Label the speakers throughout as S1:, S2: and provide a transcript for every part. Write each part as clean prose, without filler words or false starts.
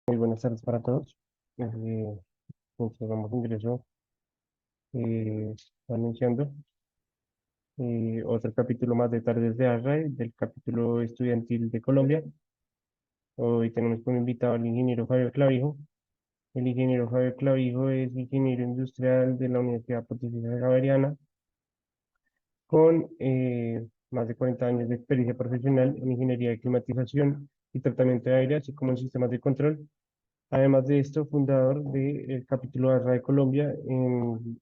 S1: Muy buenas tardes para todos. Damos ingreso eh, anunciando otro capítulo más de Tardes de Array, del capítulo estudiantil de Colombia. Hoy tenemos como invitado al ingeniero Fabio Clavijo. El ingeniero Fabio Clavijo es ingeniero industrial de la Universidad Pontificia Javeriana, con más de 40 años de experiencia profesional en ingeniería de climatización y tratamiento de aire, así como en sistemas de control. Además de esto, fundador del capítulo de RAE Colombia en-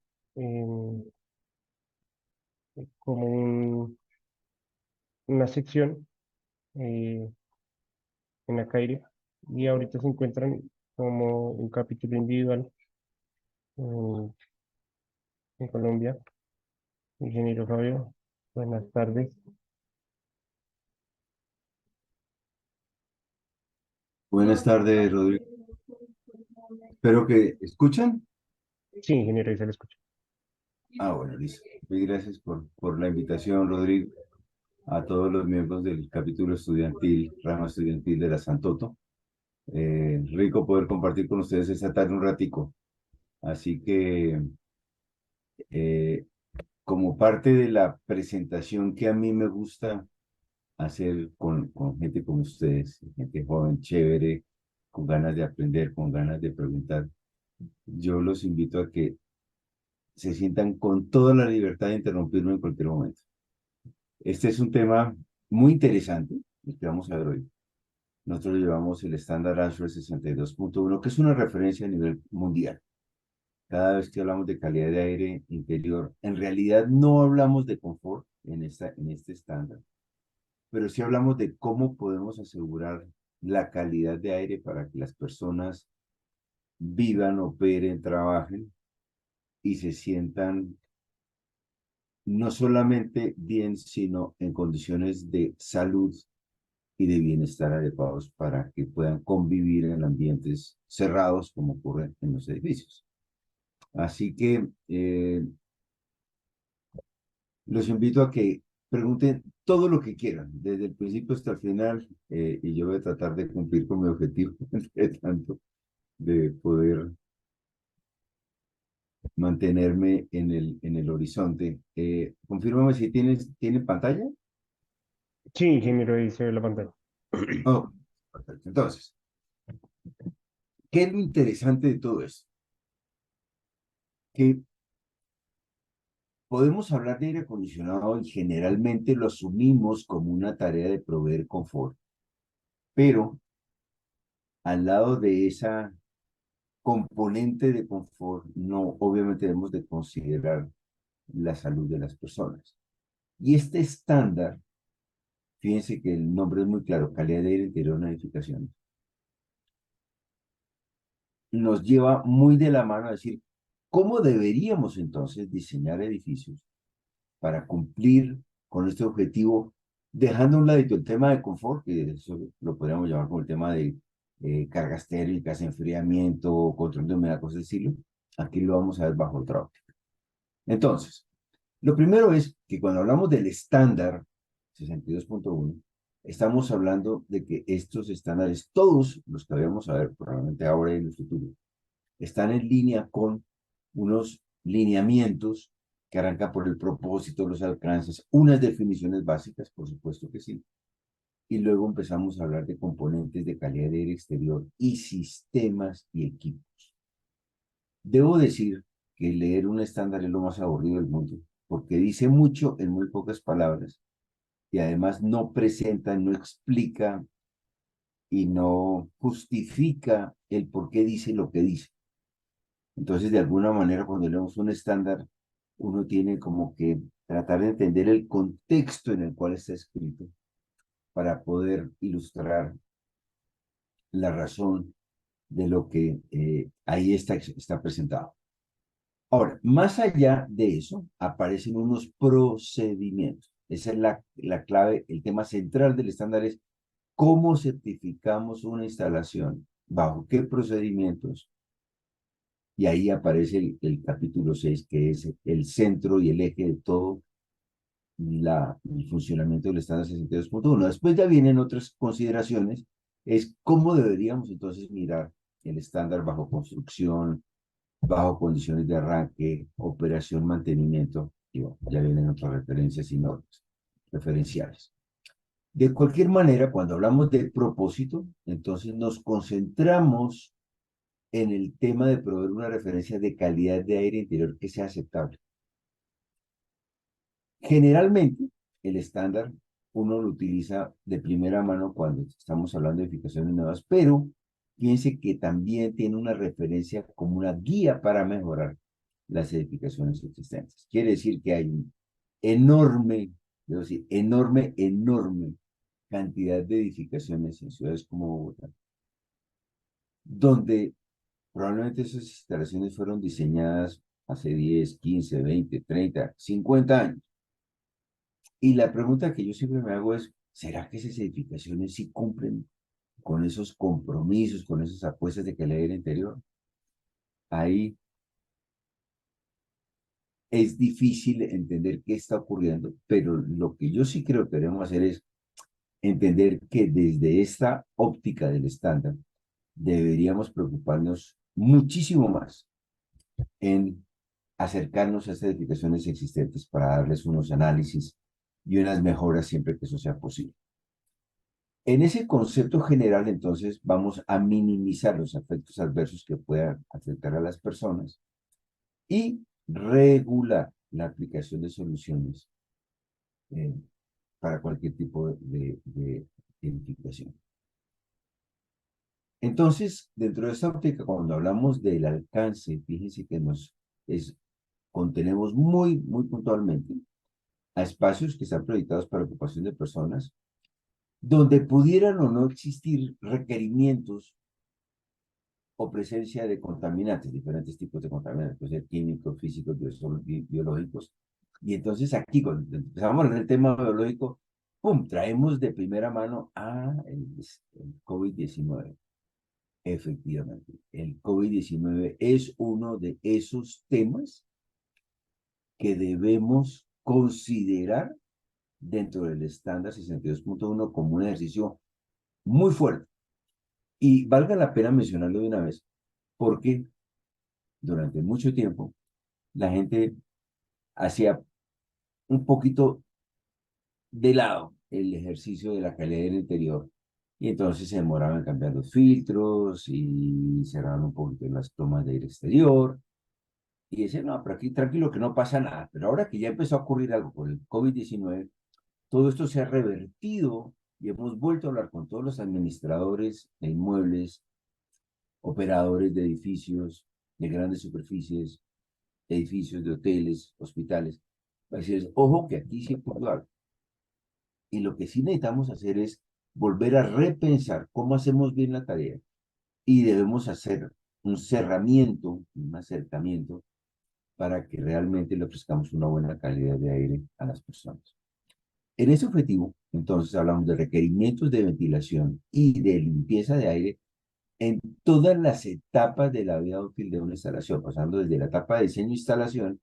S1: como una sección eh, en la CAIRE, y ahorita se encuentran como un capítulo individual en, en Colombia. Ingeniero Fabio, buenas tardes.
S2: Buenas tardes, Rodrigo. Espero que escuchan.
S1: Sí, ingeniero, ahí se le escucha.
S2: Bueno, listo. Muy gracias por la invitación, Rodrigo, a todos los miembros del capítulo estudiantil, rama estudiantil de la Santoto. Rico poder compartir con ustedes esta tarde un ratico. Así que, eh, como parte de la presentación que a mí me gusta hacer con gente como ustedes, gente joven, chévere, con ganas de aprender, con ganas de preguntar, yo los invito a que se sientan con toda la libertad de interrumpirme en cualquier momento. Este es un tema muy interesante, el que vamos a ver hoy. Nosotros llevamos el estándar ASHRAE 62.1, que es una referencia a nivel mundial. Cada vez que hablamos de calidad de aire interior, en realidad no hablamos de confort en este estándar, pero sí hablamos de cómo podemos asegurar la calidad de aire para que las personas vivan, operen, trabajen y se sientan no solamente bien, sino en condiciones de salud y de bienestar adecuados para que puedan convivir en ambientes cerrados como ocurre en los edificios. Así que los invito a que pregunten todo lo que quieran, desde el principio hasta el final, y yo voy a tratar de cumplir con mi objetivo, entre tanto, de poder mantenerme en el horizonte. Confírmame si tienen pantalla.
S1: Sí, ingeniero, ahí se ve la pantalla.
S2: Oh, perfecto. Entonces, ¿qué es lo interesante de todo esto? Que podemos hablar de aire acondicionado y generalmente lo asumimos como una tarea de proveer confort, pero al lado de esa componente de confort, no, obviamente debemos de considerar la salud de las personas. Y este estándar, fíjense que el nombre es muy claro, calidad de aire interior en edificaciones, nos lleva muy de la mano a decir cómo deberíamos entonces diseñar edificios para cumplir con este objetivo, dejando a un ladito el tema de confort, que eso lo podríamos llamar como el tema de cargas térmicas, enfriamiento, control de humedad, cosas de estilo. Aquí lo vamos a ver bajo otra óptica. Entonces, lo primero es que cuando hablamos del estándar 62.1, estamos hablando de que estos estándares, todos los que vamos a ver probablemente ahora y en el futuro, están en línea con unos lineamientos que arrancan por el propósito, los alcances, unas definiciones básicas, por supuesto que sí, y luego empezamos a hablar de componentes de calidad de aire exterior y sistemas y equipos. Debo decir que leer un estándar es lo más aburrido del mundo, porque dice mucho en muy pocas palabras y además no presenta, no explica y no justifica el por qué dice lo que dice. Entonces, de alguna manera, cuando leemos un estándar, uno tiene como que tratar de entender el contexto en el cual está escrito para poder ilustrar la razón de lo que ahí está presentado. Ahora, más allá de eso, aparecen unos procedimientos. Esa es la clave, el tema central del estándar es cómo certificamos una instalación, bajo qué procedimientos. Y ahí aparece el capítulo 6 que es el centro y el eje de todo el funcionamiento del estándar 62.1. Después ya vienen otras consideraciones es cómo deberíamos entonces mirar el estándar bajo construcción, bajo condiciones de arranque, operación, mantenimiento, y bueno, ya vienen otras referencias y normas referenciales. De cualquier manera, cuando hablamos de propósito, entonces nos concentramos en el tema de proveer una referencia de calidad de aire interior que sea aceptable. Generalmente, el estándar uno lo utiliza de primera mano cuando estamos hablando de edificaciones nuevas, pero piense que también tiene una referencia como una guía para mejorar las edificaciones existentes. Quiere decir que hay un enorme, debo decir, enorme cantidad de edificaciones en ciudades como Bogotá, donde probablemente esas instalaciones fueron diseñadas hace 10, 15, 20, 30, 50 años. Y la pregunta que yo siempre me hago es, ¿será que esas edificaciones sí cumplen con esos compromisos, con esas apuestas de calidad del interior? Ahí es difícil entender qué está ocurriendo, pero lo que yo sí creo que debemos hacer es entender que desde esta óptica del estándar deberíamos preocuparnos muchísimo más en acercarnos a estas edificaciones existentes para darles unos análisis y unas mejoras siempre que eso sea posible. En ese concepto general, entonces, vamos a minimizar los efectos adversos que puedan afectar a las personas y regular la aplicación de soluciones eh, para cualquier tipo de edificación. Entonces, dentro de esta óptica, cuando hablamos del alcance, fíjense que contenemos muy puntualmente a espacios que están proyectados para ocupación de personas, donde pudieran o no existir requerimientos o presencia de contaminantes, diferentes tipos de contaminantes, puede ser químicos, físicos, biológicos. Y entonces aquí, cuando empezamos a hablar del tema biológico, ¡pum!, traemos de primera mano el COVID-19. Efectivamente, el COVID-19 es uno de esos temas que debemos considerar dentro del estándar 62.1 como un ejercicio muy fuerte. Y valga la pena mencionarlo de una vez, porque durante mucho tiempo la gente hacía un poquito de lado el ejercicio de la calidad del interior y entonces se demoraban en cambiar los filtros y cerraban un poquito las tomas de aire exterior y decían, no, pero aquí tranquilo que no pasa nada. Pero ahora que ya empezó a ocurrir algo con el COVID-19, todo esto se ha revertido y hemos vuelto a hablar con todos los administradores de inmuebles, operadores de edificios, de grandes superficies, edificios de hoteles, hospitales, para decirles, ojo que aquí sí ocurrió algo. Y lo que sí necesitamos hacer es volver a repensar cómo hacemos bien la tarea y debemos hacer un cerramiento, un acercamiento para que realmente le ofrezcamos una buena calidad de aire a las personas. En ese objetivo, entonces, hablamos de requerimientos de ventilación y de limpieza de aire en todas las etapas de la vida útil de una instalación, pasando desde la etapa de diseño e instalación,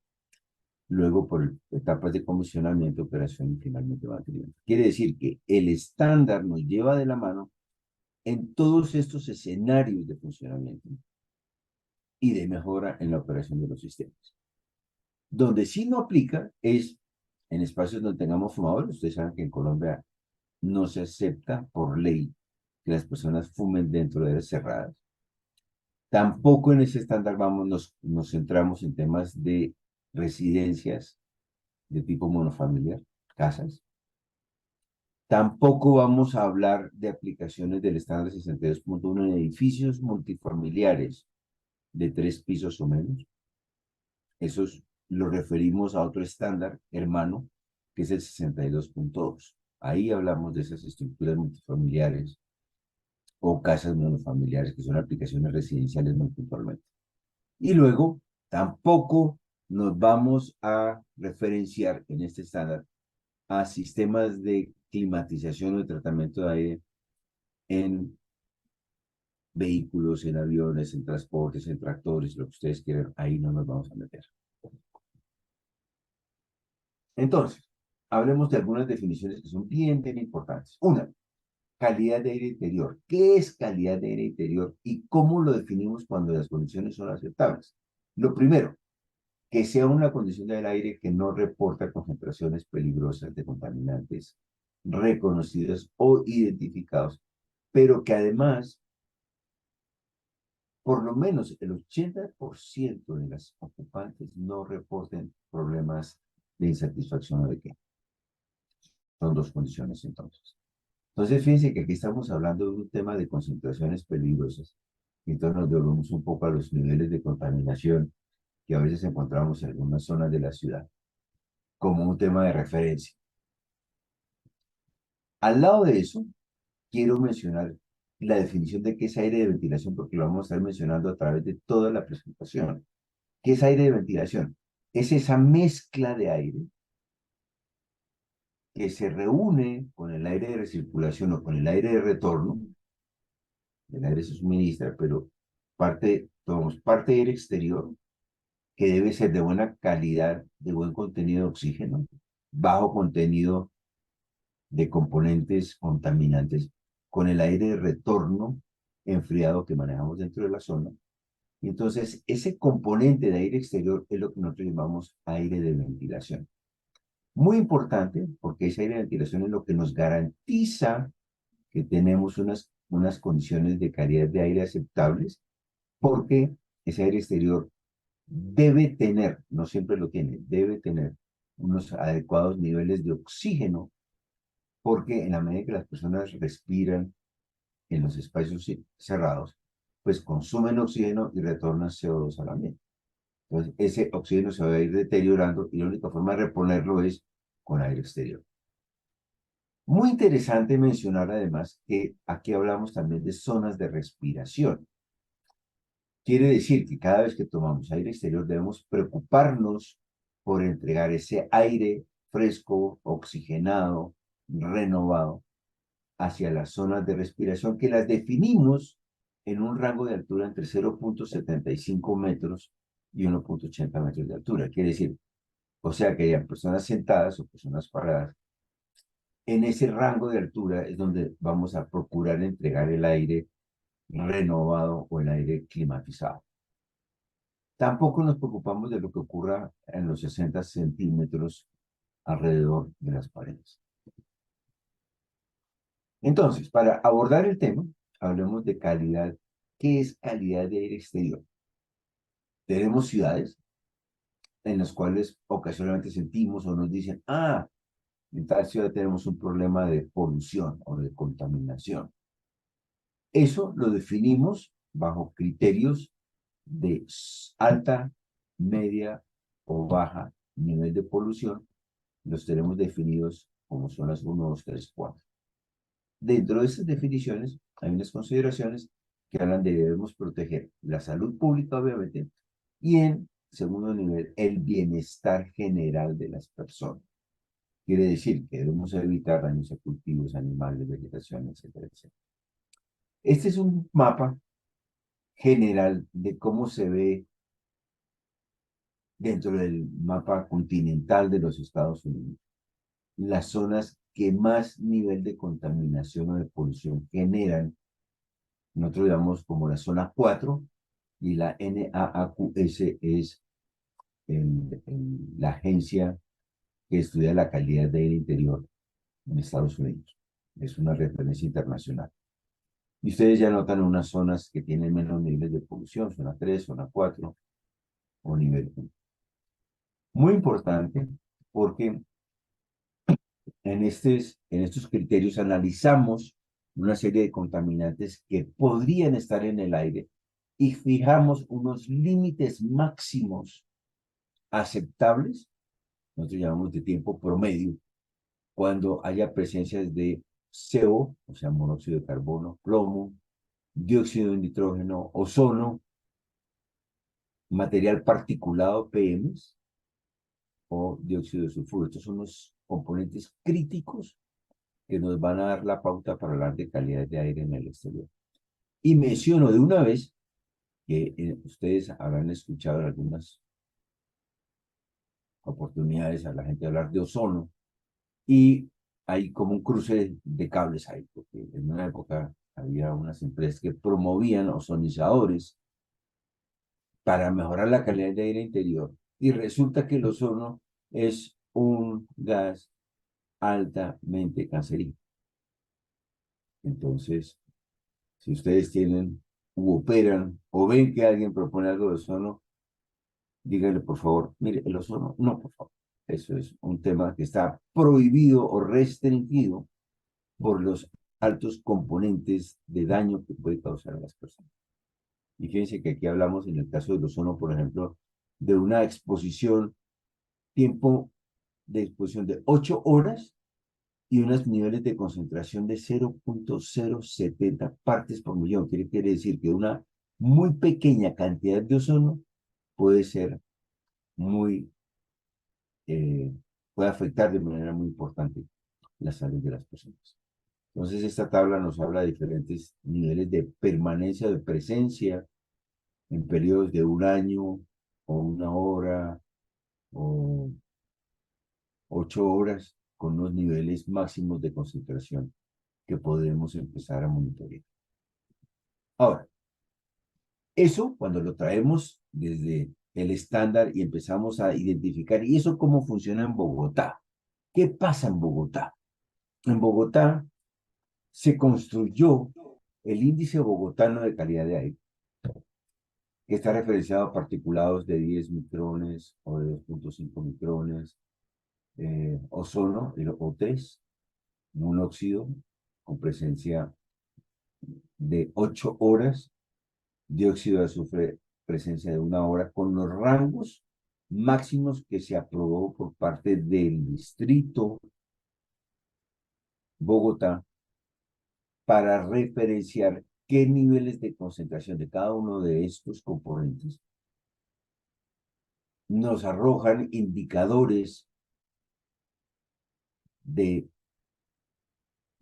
S2: luego por etapas de comisionamiento, operación y finalmente mantenimiento. Quiere decir que el estándar nos lleva de la mano en todos estos escenarios de funcionamiento y de mejora en la operación de los sistemas. Donde sí no aplica es en espacios donde tengamos fumadores. Ustedes saben que en Colombia no se acepta por ley que las personas fumen dentro de áreas cerradas. Tampoco en ese estándar nos centramos en temas de residencias de tipo monofamiliar, casas. Tampoco vamos a hablar de aplicaciones del estándar 62.1 en edificios multifamiliares de 3 pisos o menos. Esos lo referimos a otro estándar hermano, que es el 62.2. Ahí hablamos de esas estructuras multifamiliares o casas monofamiliares, que son aplicaciones residenciales muy puntualmente. Y luego, tampoco nos vamos a referenciar en este estándar a sistemas de climatización o de tratamiento de aire en vehículos, en aviones, en transportes, en tractores, lo que ustedes quieran, ahí no nos vamos a meter. Entonces, hablemos de algunas definiciones que son bien importantes. Una, calidad de aire interior. ¿Qué es calidad de aire interior y cómo lo definimos cuando las condiciones son aceptables? Lo primero, que sea una condición del aire que no reporta concentraciones peligrosas de contaminantes reconocidos o identificados, pero que además, por lo menos el 80% de las ocupantes no reporten problemas de insatisfacción o de qué. Son dos condiciones entonces. Entonces, fíjense que aquí estamos hablando de un tema de concentraciones peligrosas. Y entonces nos devolvemos un poco a los niveles de contaminación que a veces encontramos en algunas zonas de la ciudad, como un tema de referencia. Al lado de eso, quiero mencionar la definición de qué es aire de ventilación, porque lo vamos a estar mencionando a través de toda la presentación. ¿Qué es aire de ventilación? Es esa mezcla de aire que se reúne con el aire de recirculación o con el aire de retorno. El aire se suministra, pero tomamos parte de aire exterior que debe ser de buena calidad, de buen contenido de oxígeno, bajo contenido de componentes contaminantes, con el aire de retorno enfriado que manejamos dentro de la zona. Y entonces, ese componente de aire exterior es lo que nosotros llamamos aire de ventilación. Muy importante, porque ese aire de ventilación es lo que nos garantiza que tenemos unas condiciones de calidad de aire aceptables, porque ese aire exterior debe tener, no siempre lo tiene, debe tener unos adecuados niveles de oxígeno, porque en la medida que las personas respiran en los espacios cerrados, pues consumen oxígeno y retornan CO2 al ambiente. Entonces, ese oxígeno se va a ir deteriorando y la única forma de reponerlo es con aire exterior. Muy interesante mencionar además que aquí hablamos también de zonas de respiración. Quiere decir que cada vez que tomamos aire exterior debemos preocuparnos por entregar ese aire fresco, oxigenado, renovado hacia las zonas de respiración que las definimos en un rango de altura entre 0,75 metros y 1,80 metros de altura. Quiere decir, o sea, que hayan personas sentadas o personas paradas. En ese rango de altura es donde vamos a procurar entregar el aire renovado o el aire climatizado. Tampoco nos preocupamos de lo que ocurra en los 60 centímetros alrededor de las paredes. Entonces, para abordar el tema, hablemos de calidad. ¿Qué es calidad de aire exterior? Tenemos ciudades en las cuales ocasionalmente sentimos o nos dicen, en tal ciudad tenemos un problema de polución o de contaminación. Eso lo definimos bajo criterios de alta, media o baja nivel de polución. Los tenemos definidos como son las 1, 2, 3, 4. Dentro de estas definiciones hay unas consideraciones que hablan de debemos proteger la salud pública, obviamente, y en segundo nivel, el bienestar general de las personas. Quiere decir que debemos evitar daños a cultivos, animales, vegetación, etcétera, etcétera. Este es un mapa general de cómo se ve dentro del mapa continental de los Estados Unidos las zonas que más nivel de contaminación o de polución generan. Nosotros llamamos como la zona 4 y la NAAQS es la agencia que estudia la calidad del aire interior en Estados Unidos. Es una referencia internacional. Y ustedes ya notan unas zonas que tienen menos niveles de polución, zona 3, zona 4 o nivel 1. Muy importante porque en estos criterios analizamos una serie de contaminantes que podrían estar en el aire y fijamos unos límites máximos aceptables, nosotros llamamos de tiempo promedio, cuando haya presencias de CO, o sea, monóxido de carbono, plomo, dióxido de nitrógeno, ozono, material particulado, PMs, o dióxido de sulfuro. Estos son los componentes críticos que nos van a dar la pauta para hablar de calidad de aire en el exterior. Y menciono de una vez que ustedes habrán escuchado en algunas oportunidades a la gente hablar de ozono y hay como un cruce de cables ahí, porque en una época había unas empresas que promovían ozonizadores para mejorar la calidad de aire interior y resulta que el ozono es un gas altamente cancerígeno. Entonces, si ustedes tienen u operan o ven que alguien propone algo de ozono, díganle por favor, mire, el ozono, no, por favor. Eso es un tema que está prohibido o restringido por los altos componentes de daño que puede causar a las personas. Y fíjense que aquí hablamos en el caso del ozono, por ejemplo, de una exposición, tiempo de exposición de 8 horas y unos niveles de concentración de 0.070 partes por millón. Quiere decir que una muy pequeña cantidad de ozono puede ser muy, eh, puede afectar de manera muy importante la salud de las personas. Entonces, esta tabla nos habla de diferentes niveles de permanencia, de presencia en periodos de un año o una hora o 8 horas con unos niveles máximos de concentración que podemos empezar a monitorear. Ahora, eso cuando lo traemos desde el estándar y empezamos a identificar, ¿y eso cómo funciona en Bogotá? ¿Qué pasa en Bogotá? En Bogotá se construyó el índice bogotano de calidad de aire, que está referenciado a particulados de 10 micrones o de 2.5 micrones, ozono, el O3, monóxido, con presencia de 8 horas, dióxido de azufre, presencia de 1 hora, con los rangos máximos que se aprobó por parte del distrito Bogotá para referenciar qué niveles de concentración de cada uno de estos componentes nos arrojan indicadores de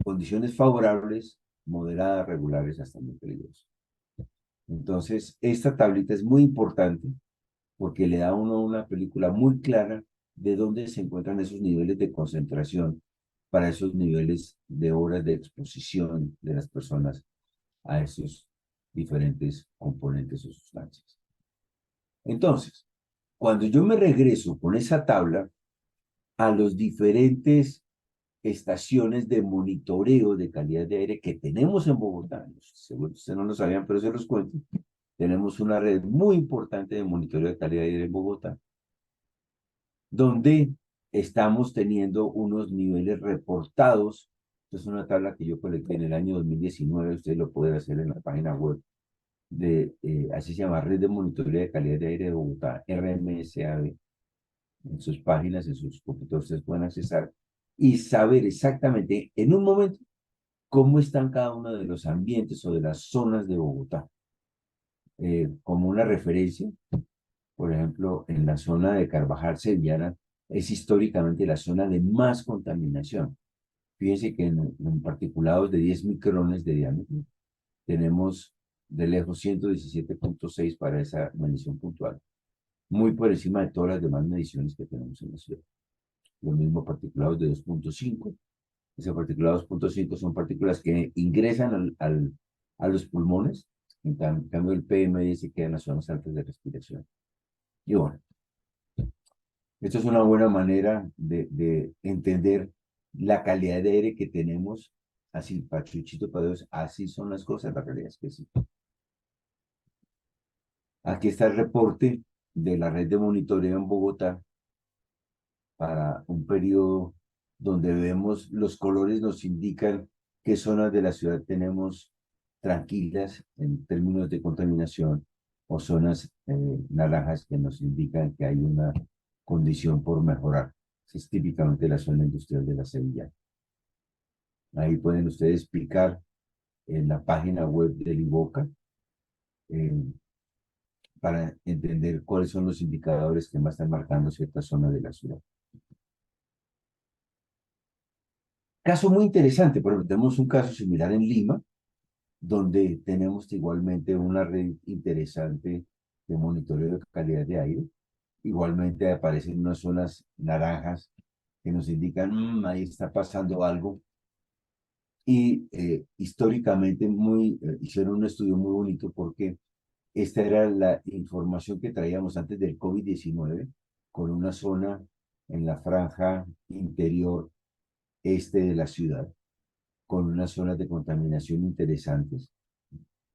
S2: condiciones favorables, moderadas, regulares, hasta muy peligrosas. Entonces, esta tablita es muy importante porque le da a uno una película muy clara de dónde se encuentran esos niveles de concentración para esos niveles de horas de exposición de las personas a esos diferentes componentes o sustancias. Entonces, cuando yo me regreso con esa tabla a los diferentes estaciones de monitoreo de calidad de aire que tenemos en Bogotá, seguro ustedes no lo sabían, pero se los cuento, tenemos una red muy importante de monitoreo de calidad de aire en Bogotá, donde estamos teniendo unos niveles reportados. Esta es una tabla que yo colecté en el año 2019, ustedes lo pueden hacer en la página web de, así se llama, Red de Monitoreo de Calidad de Aire de Bogotá, RMSAB. En sus páginas, en sus computadores, ustedes pueden accesar y saber exactamente en un momento cómo están cada uno de los ambientes o de las zonas de Bogotá. Como una referencia, por ejemplo, en la zona de Carvajal Sevillana es históricamente la zona de más contaminación. Fíjense que en particulados de 10 micrones de diámetro tenemos de lejos 117.6 para esa medición puntual, muy por encima de todas las demás mediciones que tenemos en la ciudad. Lo mismo particulados de 2.5. Ese particulado 2.5 son partículas que ingresan a los pulmones, en cambio el PM se queda en las zonas altas de respiración. Y bueno, esto es una buena manera de entender la calidad de aire que tenemos, así, pachuchito para Dios, así son las cosas, la realidad es que sí. Aquí está el reporte de la red de monitoreo en Bogotá para un periodo donde vemos los colores nos indican qué zonas de la ciudad tenemos tranquilas en términos de contaminación o zonas naranjas que nos indican que hay una condición por mejorar. Es típicamente la zona industrial de la Sevilla. Ahí pueden ustedes picar en la página web del IVOCA eh, para entender cuáles son los indicadores que más están marcando cierta zona de la ciudad. Caso muy interesante, por ejemplo, tenemos un caso similar en Lima, donde tenemos igualmente una red interesante de monitoreo de calidad de aire. Igualmente aparecen unas zonas naranjas que nos indican, ahí está pasando algo. Y históricamente hicieron un estudio muy bonito porque esta era la información que traíamos antes del COVID-19 con una zona en la franja interior este de la ciudad, con unas zonas de contaminación interesantes,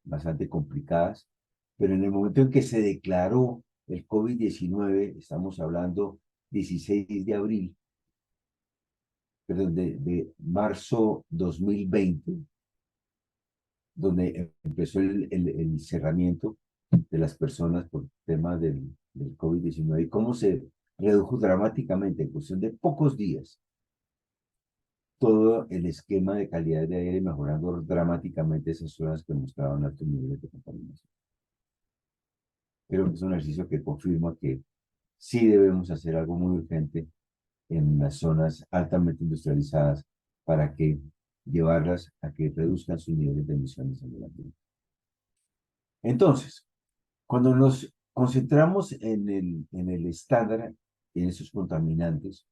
S2: bastante complicadas, pero en el momento en que se declaró el COVID-19, estamos hablando 16 de abril, perdón, de marzo 2020, donde empezó el cerramiento de las personas por tema del COVID-19 y cómo se redujo dramáticamente en cuestión de pocos días todo el esquema de calidad de aire, mejorando dramáticamente esas zonas que mostraban altos niveles de contaminación. Creo que es un ejercicio que confirma que sí debemos hacer algo muy urgente en las zonas altamente industrializadas para que llevarlas a que reduzcan sus niveles de emisiones en el ambiente. Entonces, cuando nos concentramos en el estándar, en esos contaminantes,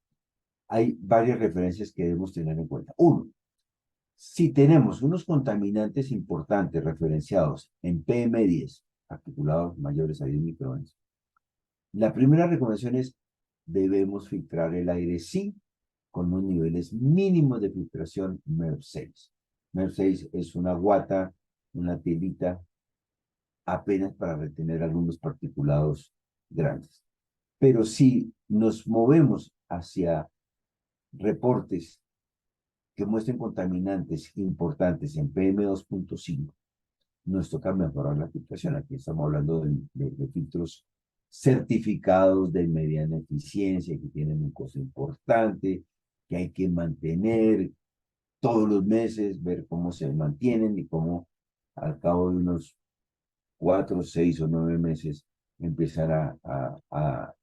S2: hay varias referencias que debemos tener en cuenta. Uno, si tenemos unos contaminantes importantes referenciados en PM10, particulados mayores a 10 micrones, la primera recomendación es debemos filtrar el aire sí con unos niveles mínimos de filtración MERV 6. MERV 6 es una guata, una telita apenas para retener algunos particulados grandes. Pero si nos movemos hacia reportes que muestren contaminantes importantes en PM2.5, nos toca mejorar la filtración. Aquí estamos hablando de filtros certificados de mediana eficiencia que tienen un costo importante, que hay que mantener todos los meses, ver cómo se mantienen y cómo al cabo de unos 4, 6 o 9 meses empezar a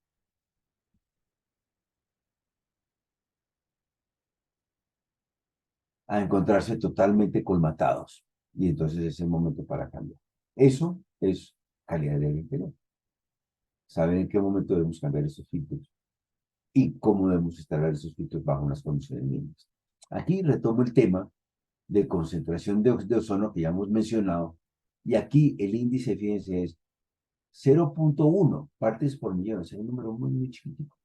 S2: encontrarse totalmente colmatados. Y entonces es el momento para cambiar. Eso es calidad de aire interior. Saber en qué momento debemos cambiar esos filtros y cómo debemos instalar esos filtros bajo unas condiciones mínimas. Aquí retomo el tema de concentración de ozono que ya hemos mencionado. Y aquí el índice, fíjense, es 0.1 partes por millón, es un número muy, muy chiquitico.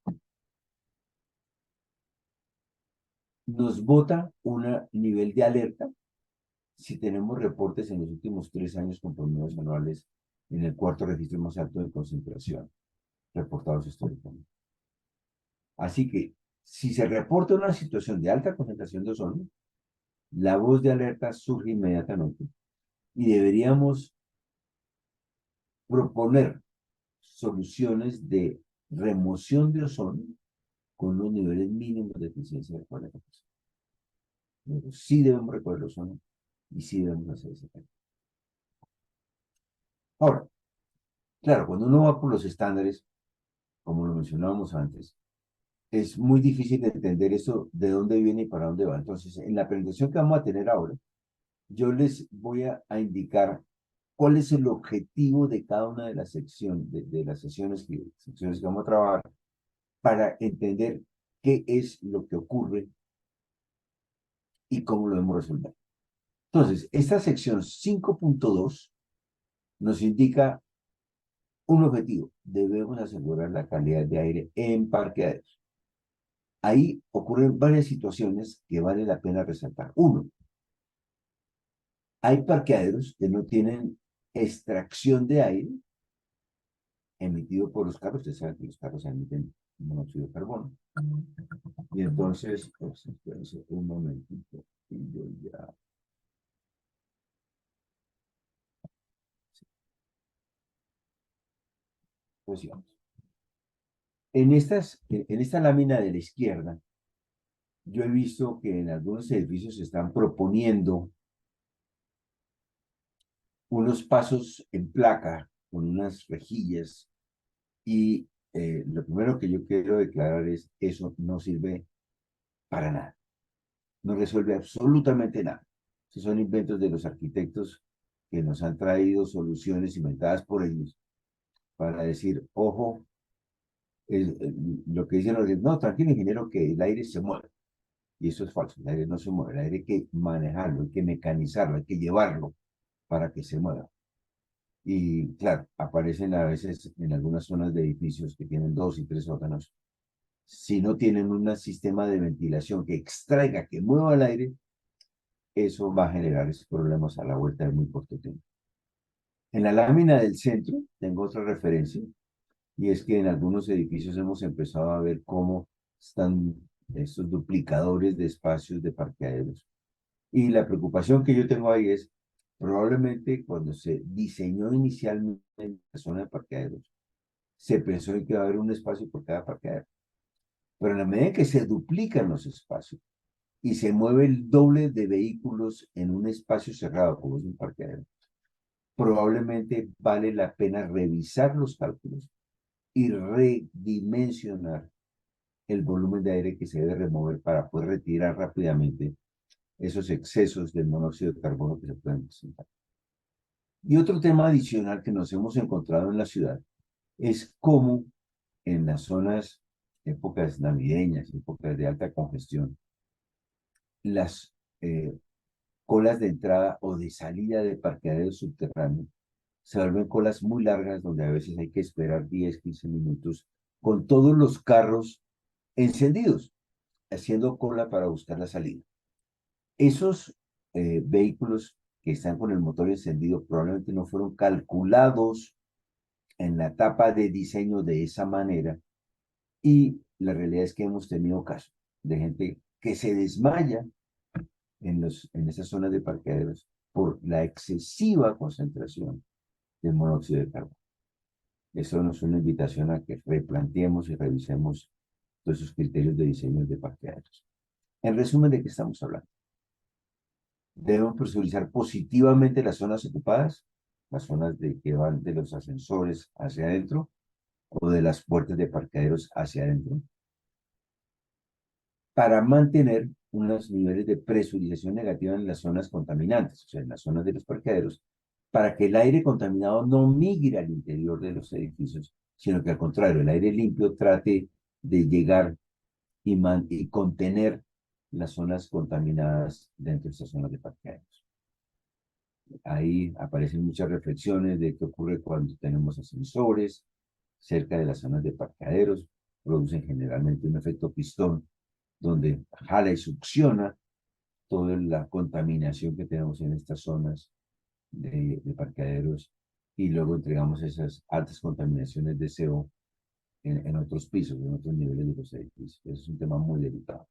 S2: Nos bota un nivel de alerta si tenemos reportes en los últimos 3 años con promedios anuales en el cuarto registro más alto de concentración reportados históricamente. Así que si se reporta una situación de alta concentración de ozono, la voz de alerta surge inmediatamente y deberíamos proponer soluciones de remoción de ozono con los niveles mínimos de eficiencia del 40%. Pero sí debemos recoger el ozono y sí debemos hacer ese cambio. Ahora, claro, cuando uno va por los estándares, como lo mencionábamos antes, es muy difícil de entender eso, de dónde viene y para dónde va. Entonces, en la presentación que vamos a tener ahora, yo les voy a indicar cuál es el objetivo de cada una de las secciones, de las secciones que vamos a trabajar, para entender qué es lo que ocurre y cómo lo debemos resolver. Entonces, esta sección 5.2 nos indica un objetivo. Debemos asegurar la calidad de aire en parqueaderos. Ahí ocurren varias situaciones que vale la pena resaltar. Uno, hay parqueaderos que no tienen extracción de aire emitido por los carros. Ustedes saben que los carros emiten monóxido de carbono. Y entonces, pues, espérense un momentito. Y yo ya. Pues sigamos. En esta lámina de la izquierda, yo he visto que en algunos edificios se están proponiendo unos pasos en placa con unas rejillas y lo primero que yo quiero declarar es eso no sirve para nada, no resuelve absolutamente nada. Esos son inventos de los arquitectos que nos han traído soluciones inventadas por ellos para decir, ojo, lo que dicen los no, tranquilo ingeniero, que el aire se mueve. Y eso es falso. El aire no se mueve. El aire hay que manejarlo, hay que mecanizarlo, hay que llevarlo para que se mueva. Y claro, aparecen a veces en algunas zonas de edificios que tienen dos y tres sótanos. Si no tienen un sistema de ventilación que extraiga, que mueva el aire, eso va a generar esos problemas a la vuelta de muy corto tiempo. En la lámina del centro tengo otra referencia, y es que en algunos edificios hemos empezado a ver cómo están estos duplicadores de espacios de parqueaderos. Y la preocupación que yo tengo ahí es, probablemente cuando se diseñó inicialmente la zona de parqueaderos, se pensó en que va a haber un espacio por cada parqueadero. Pero en la medida que se duplican los espacios y se mueve el doble de vehículos en un espacio cerrado, como es un parqueadero, probablemente vale la pena revisar los cálculos y redimensionar el volumen de aire que se debe remover para poder retirar rápidamente esos excesos del monóxido de carbono que se pueden presentar. Y otro tema adicional que nos hemos encontrado en la ciudad es cómo en las zonas, épocas navideñas, épocas de alta congestión, las colas de entrada o de salida de parqueaderos subterráneos se vuelven colas muy largas donde a veces hay que esperar 10, 15 minutos con todos los carros encendidos, haciendo cola para buscar la salida. Esos vehículos que están con el motor encendido probablemente no fueron calculados en la etapa de diseño de esa manera, y la realidad es que hemos tenido casos de gente que se desmaya en esas zonas de parqueaderos por la excesiva concentración de monóxido de carbono. Eso nos es una invitación a que replanteemos y revisemos todos esos criterios de diseño de parqueaderos. En resumen, ¿de qué estamos hablando? Debemos presurizar positivamente las zonas ocupadas, las zonas que van de los ascensores hacia adentro o de las puertas de parqueaderos hacia adentro, para mantener unos niveles de presurización negativa en las zonas contaminantes, o sea, en las zonas de los parqueaderos, para que el aire contaminado no migre al interior de los edificios, sino que al contrario, el aire limpio trate de llegar y contener las zonas contaminadas dentro de estas zonas de parqueaderos. Ahí aparecen muchas reflexiones de qué ocurre cuando tenemos ascensores cerca de las zonas de parqueaderos. Producen generalmente un efecto pistón donde jala y succiona toda la contaminación que tenemos en estas zonas de parqueaderos, y luego entregamos esas altas contaminaciones de CO en otros pisos, en otros niveles de los edificios. Eso es un tema muy delicado.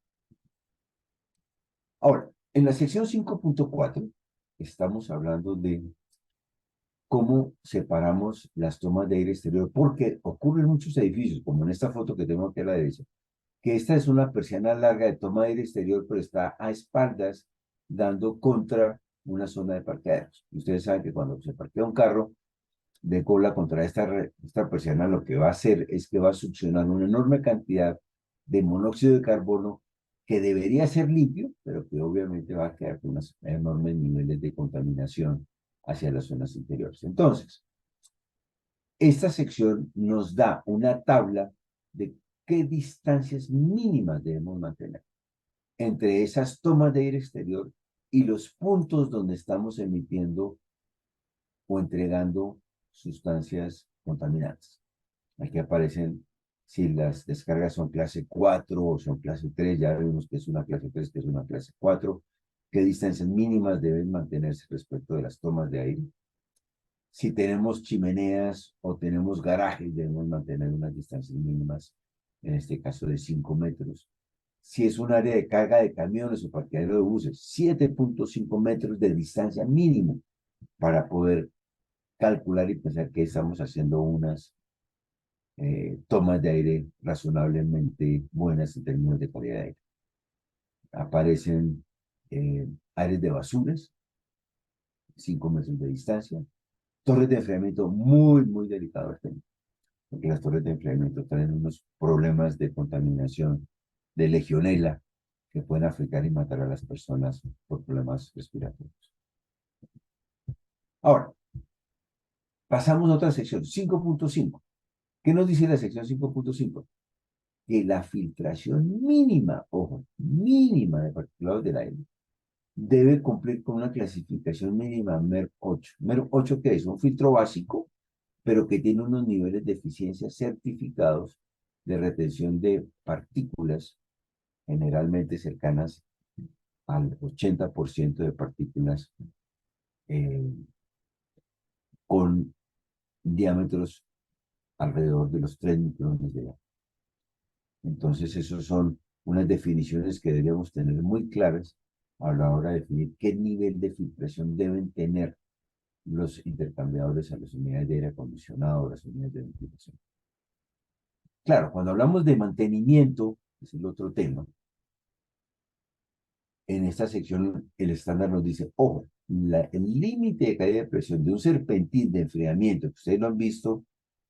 S2: Ahora, en la sección 5.4 estamos hablando de cómo separamos las tomas de aire exterior, porque ocurre en muchos edificios, como en esta foto que tengo aquí a la derecha, que esta es una persiana larga de toma de aire exterior, pero está a espaldas dando contra una zona de parqueaderos. Ustedes saben que cuando se parquea un carro de cola contra esta persiana, lo que va a hacer es que va a succionar una enorme cantidad de monóxido de carbono que debería ser limpio, pero que obviamente va a quedar con unos enormes niveles de contaminación hacia las zonas interiores. Entonces, esta sección nos da una tabla de qué distancias mínimas debemos mantener entre esas tomas de aire exterior y los puntos donde estamos emitiendo o entregando sustancias contaminantes. Aquí aparecen si las descargas son clase 4 o son clase 3, ya vemos que es una clase 3, que es una clase 4, qué distancias mínimas deben mantenerse respecto de las tomas de aire. Si tenemos chimeneas o tenemos garajes, debemos mantener unas distancias mínimas, en este caso de 5 metros. Si es un área de carga de camiones o parqueadero de buses, 7.5 metros de distancia mínimo para poder calcular y pensar que estamos haciendo unas tomas de aire razonablemente buenas en términos de calidad de aire. Aparecen áreas de basuras, 5 metros de distancia. Torres de enfriamiento, muy, muy delicado el tema, porque las torres de enfriamiento traen unos problemas de contaminación de legionela que pueden afectar y matar a las personas por problemas respiratorios. Ahora, pasamos a otra sección, 5.5. ¿Qué nos dice la sección 5.5? que la filtración mínima, ojo, mínima de partículas del aire, debe cumplir con una clasificación mínima MER 8. MER 8, ¿qué es? Un filtro básico, pero que tiene unos niveles de eficiencia certificados de retención de partículas, generalmente cercanas al 80% de partículas eh, con diámetros alrededor de los 3 micrones de diámetro. Entonces, esas son unas definiciones que deberíamos tener muy claras a la hora de definir qué nivel de filtración deben tener los intercambiadores a las unidades de aire acondicionado, las unidades de ventilación. Claro, cuando hablamos de mantenimiento, es el otro tema, en esta sección el estándar nos dice, ojo, el límite de caída de presión de un serpentín de enfriamiento, que ustedes lo han visto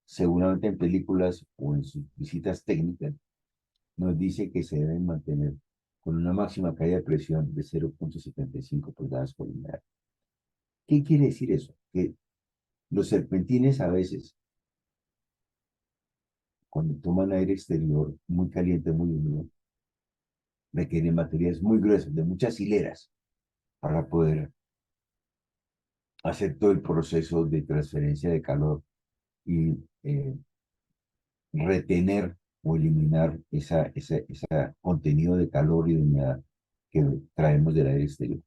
S2: seguramente en películas o en sus visitas técnicas, nos dice que se deben mantener con una máxima caída de presión de 0,75 pulgadas por unidad. ¿Qué quiere decir eso? Que los serpentines a veces, cuando toman aire exterior muy caliente, muy húmedo, requieren baterías muy gruesas, de muchas hileras, para poder hacer todo el proceso de transferencia de calor y retener o eliminar ese contenido de calor y de humedad que traemos del aire exterior.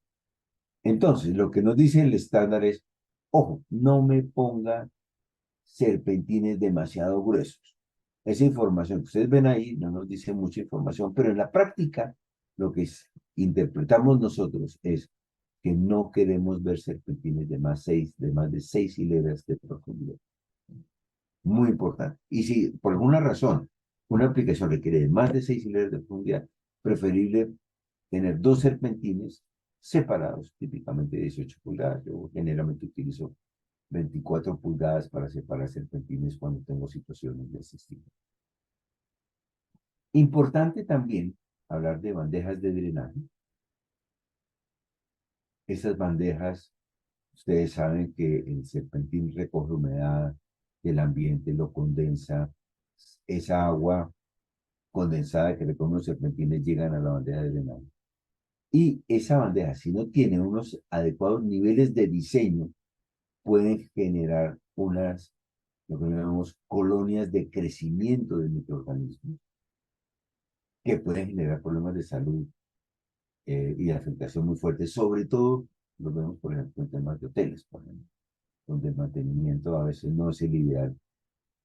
S2: Entonces, lo que nos dice el estándar es, ojo, no me ponga serpentines demasiado gruesos. Esa información que ustedes ven ahí no nos dice mucha información, pero en la práctica lo que interpretamos nosotros es que no queremos ver serpentines de más de 6 hileras de profundidad. Muy importante. Y si por alguna razón una aplicación requiere de más de 6 hileras de profundidad, preferible tener dos serpentines separados, típicamente 18 pulgadas. Yo generalmente utilizo 24 pulgadas para separar serpentines cuando tengo situaciones de ese estilo. Importante también hablar de bandejas de drenaje. Estas bandejas, ustedes saben que el serpentín recoge humedad del ambiente, lo condensa. Esa agua condensada que recogen los serpentines llegan a la bandeja de drenaje. Y esa bandeja, si no tiene unos adecuados niveles de diseño, pueden generar lo que llamamos colonias de crecimiento de microorganismos que pueden generar problemas de salud y de afectación muy fuerte. Sobre todo, lo vemos, por ejemplo, en temas de hoteles, por ejemplo, donde el mantenimiento a veces no es el ideal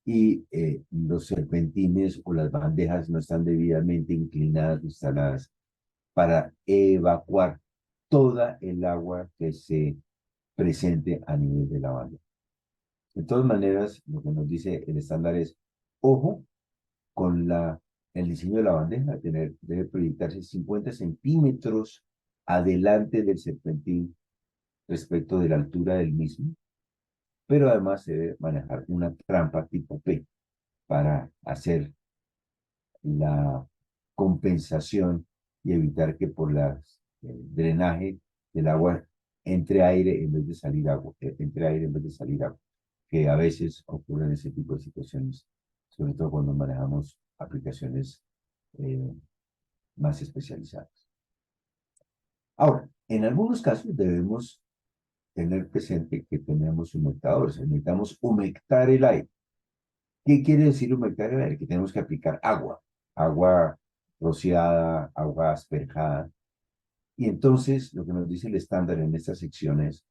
S2: y los serpentines o las bandejas no están debidamente inclinadas, instaladas para evacuar toda el agua que se presente a nivel de la bandeja. De todas maneras, lo que nos dice el estándar es, ojo con el diseño de la bandeja, debe proyectarse 50 centímetros adelante del serpentín respecto de la altura del mismo, pero además se debe manejar una trampa tipo P para hacer la compensación y evitar que por el drenaje del agua entre aire en vez de salir agua, entre aire en vez de salir agua, que a veces ocurren ese tipo de situaciones, sobre todo cuando manejamos aplicaciones eh, más especializadas. Ahora, en algunos casos debemos tener presente que tenemos humectadores, necesitamos humectar el aire. ¿Qué quiere decir humectar el aire? Que tenemos que aplicar agua rociada, agua asperjada. Y entonces lo que nos dice el estándar en esta sección es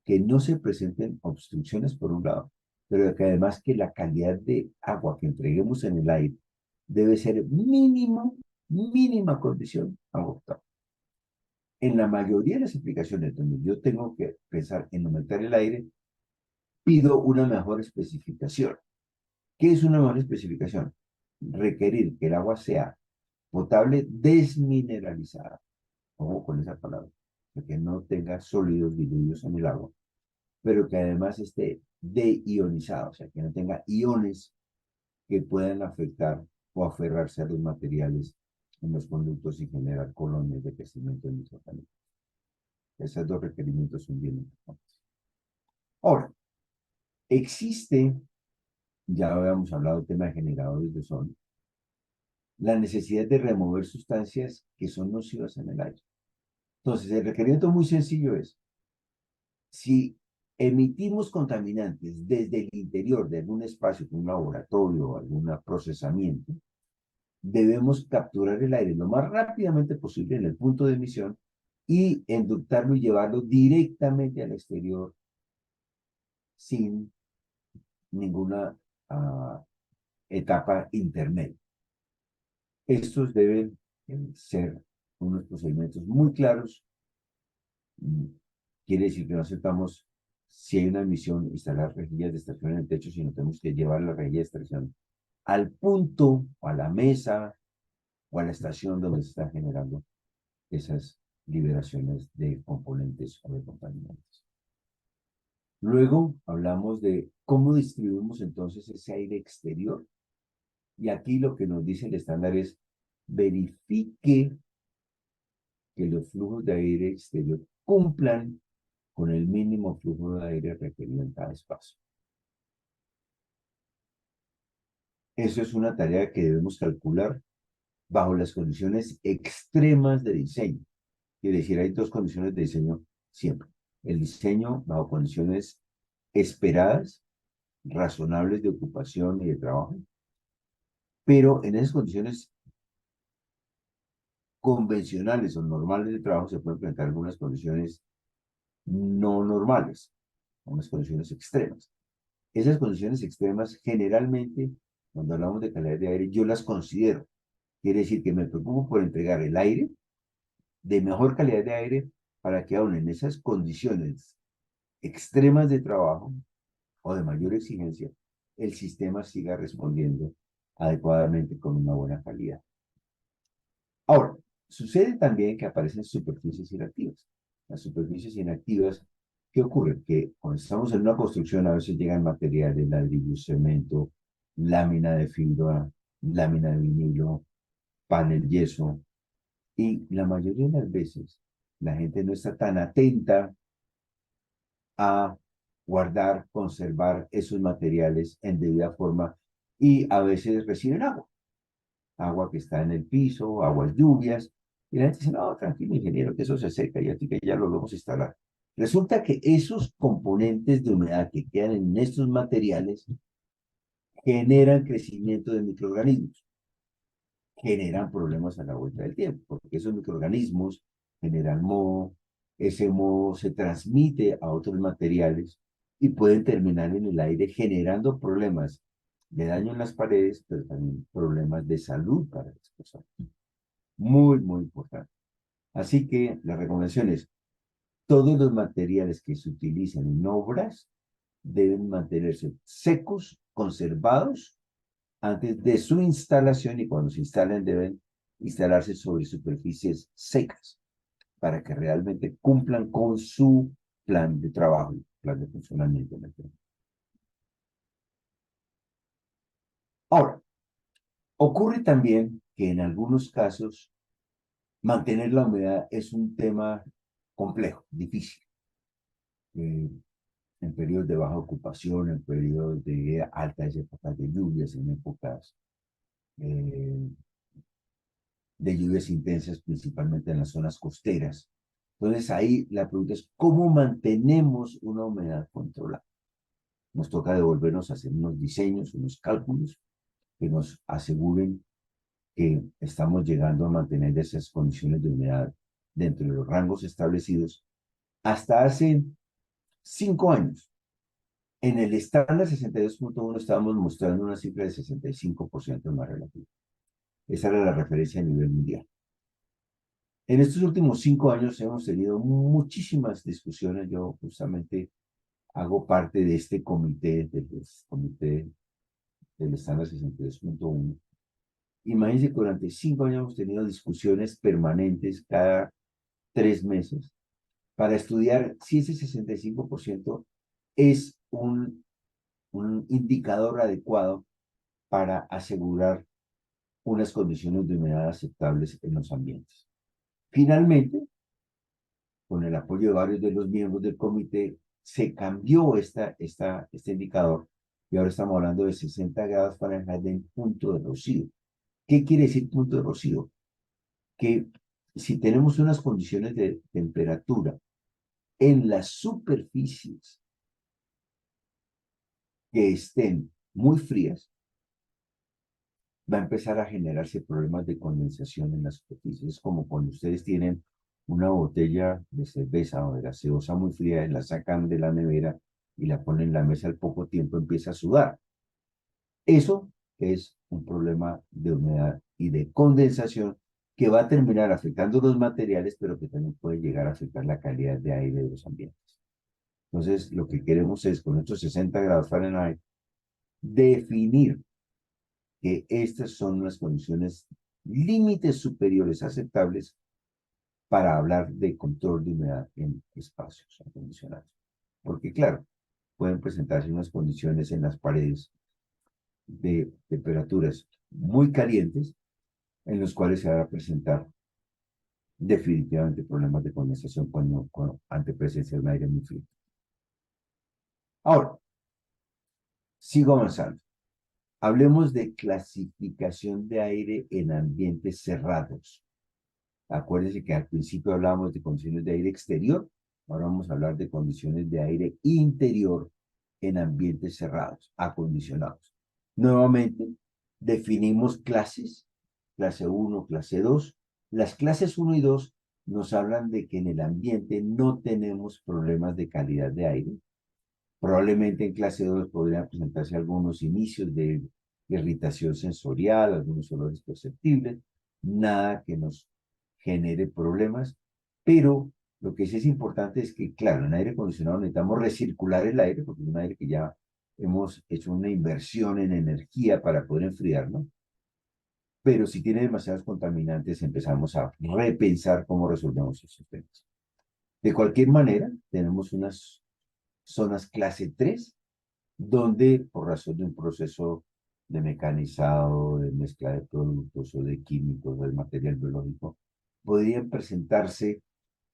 S2: que no se presenten obstrucciones por un lado, pero que además que la calidad de agua que entreguemos en el aire debe ser mínima condición agua potable. En la mayoría de las aplicaciones donde yo tengo que pensar en aumentar el aire, pido una mejor especificación. ¿Qué es una mejor especificación? Requerir que el agua sea potable desmineralizada. Ojo con esa palabra. Que no tenga sólidos diluidos en el agua, pero que además esté deionizado, o sea, que no tenga iones que puedan afectar o aferrarse a los materiales en los conductos y generar colonias de crecimiento en nuestro planeta. Esos dos requerimientos son bien importantes. Ahora, existe, ya habíamos hablado del tema de generadores de sonido, la necesidad de remover sustancias que son nocivas en el aire. Entonces, el requerimiento muy sencillo es, si emitimos contaminantes desde el interior de algún espacio, un laboratorio o algún procesamiento, debemos capturar el aire lo más rápidamente posible en el punto de emisión y enductarlo y llevarlo directamente al exterior sin ninguna etapa intermedia. Estos deben ser unos procedimientos muy claros. Quiere decir que no aceptamos, si hay una emisión, instalar rejillas de extracción en el techo, sino tenemos que llevar la rejilla de extracción al punto, o a la mesa, o a la estación donde se están generando esas liberaciones de componentes o de contaminantes. Luego hablamos de cómo distribuimos entonces ese aire exterior. Y aquí lo que nos dice el estándar es verifique que los flujos de aire exterior cumplan con el mínimo flujo de aire requerido en cada espacio. Eso es una tarea que debemos calcular bajo las condiciones extremas de diseño. Quiere decir, hay dos condiciones de diseño siempre. El diseño bajo condiciones esperadas, razonables de ocupación y de trabajo, pero en esas condiciones convencionales o normales de trabajo se pueden plantear algunas condiciones no normales, unas condiciones extremas. Esas condiciones extremas, generalmente, cuando hablamos de calidad de aire, yo las considero. Quiere decir que me preocupo por entregar el aire de mejor calidad de aire para que aún en esas condiciones extremas de trabajo o de mayor exigencia, el sistema siga respondiendo adecuadamente con una buena calidad. Ahora, sucede también que aparecen superficies inactivas. Las superficies inactivas, ¿qué ocurre? Que cuando estamos en una construcción a veces llegan materiales, ladrillo, cemento, lámina de fibra, lámina de vinilo, panel yeso, y la mayoría de las veces la gente no está tan atenta a guardar, conservar esos materiales en debida forma y a veces reciben agua, agua que está en el piso, aguas lluvias, y la gente dice, no, tranquilo, ingeniero, que eso se seca y así que ya lo vamos a instalar. Resulta que esos componentes de humedad que quedan en estos materiales generan crecimiento de microorganismos, generan problemas a la vuelta del tiempo, porque esos microorganismos generan moho, ese moho se transmite a otros materiales y pueden terminar en el aire generando problemas de daño en las paredes, pero también problemas de salud para las personas. Muy, muy importante. Así que la recomendación es, todos los materiales que se utilizan en obras deben mantenerse secos, conservados, antes de su instalación, y cuando se instalen deben instalarse sobre superficies secas para que realmente cumplan con su plan de trabajo, plan de funcionamiento. Ahora, ocurre también que en algunos casos mantener la humedad es un tema complejo, difícil. En periodos de baja ocupación, en periodos de altas épocas de lluvias, en épocas eh, de lluvias intensas, principalmente en las zonas costeras. Entonces ahí la pregunta es, ¿cómo mantenemos una humedad controlada? Nos toca devolvernos a hacer unos diseños, unos cálculos que nos aseguren que estamos llegando a mantener esas condiciones de humedad dentro de los rangos establecidos. Hasta hace 5 años, en el estándar 62.1 estábamos mostrando una cifra de 65% más relativa. Esa era la referencia a nivel mundial. En estos últimos 5 años hemos tenido muchísimas discusiones. Yo justamente hago parte de este comité, del estándar 62.1. Imagínense que durante 5 años hemos tenido discusiones permanentes cada 3 meses para estudiar si ese 65% es un indicador adecuado para asegurar unas condiciones de humedad aceptables en los ambientes. Finalmente, con el apoyo de varios de los miembros del comité, se cambió este indicador y ahora estamos hablando de 60 grados Fahrenheit en punto de rocío. ¿Qué quiere decir punto de rocío? Que si tenemos unas condiciones de temperatura en las superficies que estén muy frías, va a empezar a generarse problemas de condensación en las superficies. Es como cuando ustedes tienen una botella de cerveza o de gaseosa muy fría, la sacan de la nevera y la ponen en la mesa, al poco tiempo empieza a sudar. Eso es un problema de humedad y de condensación que va a terminar afectando los materiales, pero que también puede llegar a afectar la calidad de aire de los ambientes. Entonces, lo que queremos es, con estos 60 grados Fahrenheit, definir que estas son las condiciones límites superiores aceptables para hablar de control de humedad en espacios acondicionados. Porque, claro, pueden presentarse unas condiciones en las paredes de temperaturas muy calientes en los cuales se van a presentar definitivamente problemas de condensación ante presencia de un aire muy frío. Ahora, sigo avanzando. Hablemos de clasificación de aire en ambientes cerrados. Acuérdense que al principio hablábamos de condiciones de aire exterior, ahora vamos a hablar de condiciones de aire interior en ambientes cerrados, acondicionados. Nuevamente, definimos clases, clase 1, clase 2. Las clases 1 y 2 nos hablan de que en el ambiente no tenemos problemas de calidad de aire. Probablemente en clase 2 podrían presentarse algunos inicios de irritación sensorial, algunos olores perceptibles, nada que nos genere problemas, pero lo que sí es importante es que, claro, en aire acondicionado necesitamos recircular el aire, porque es un aire que ya hemos hecho una inversión en energía para poder enfriarlo, pero si tiene demasiados contaminantes empezamos a repensar cómo resolvemos esos temas. De cualquier manera, tenemos unas zonas clase 3 donde por razón de un proceso de mecanizado, de mezcla de productos o de químicos, del material biológico, podrían presentarse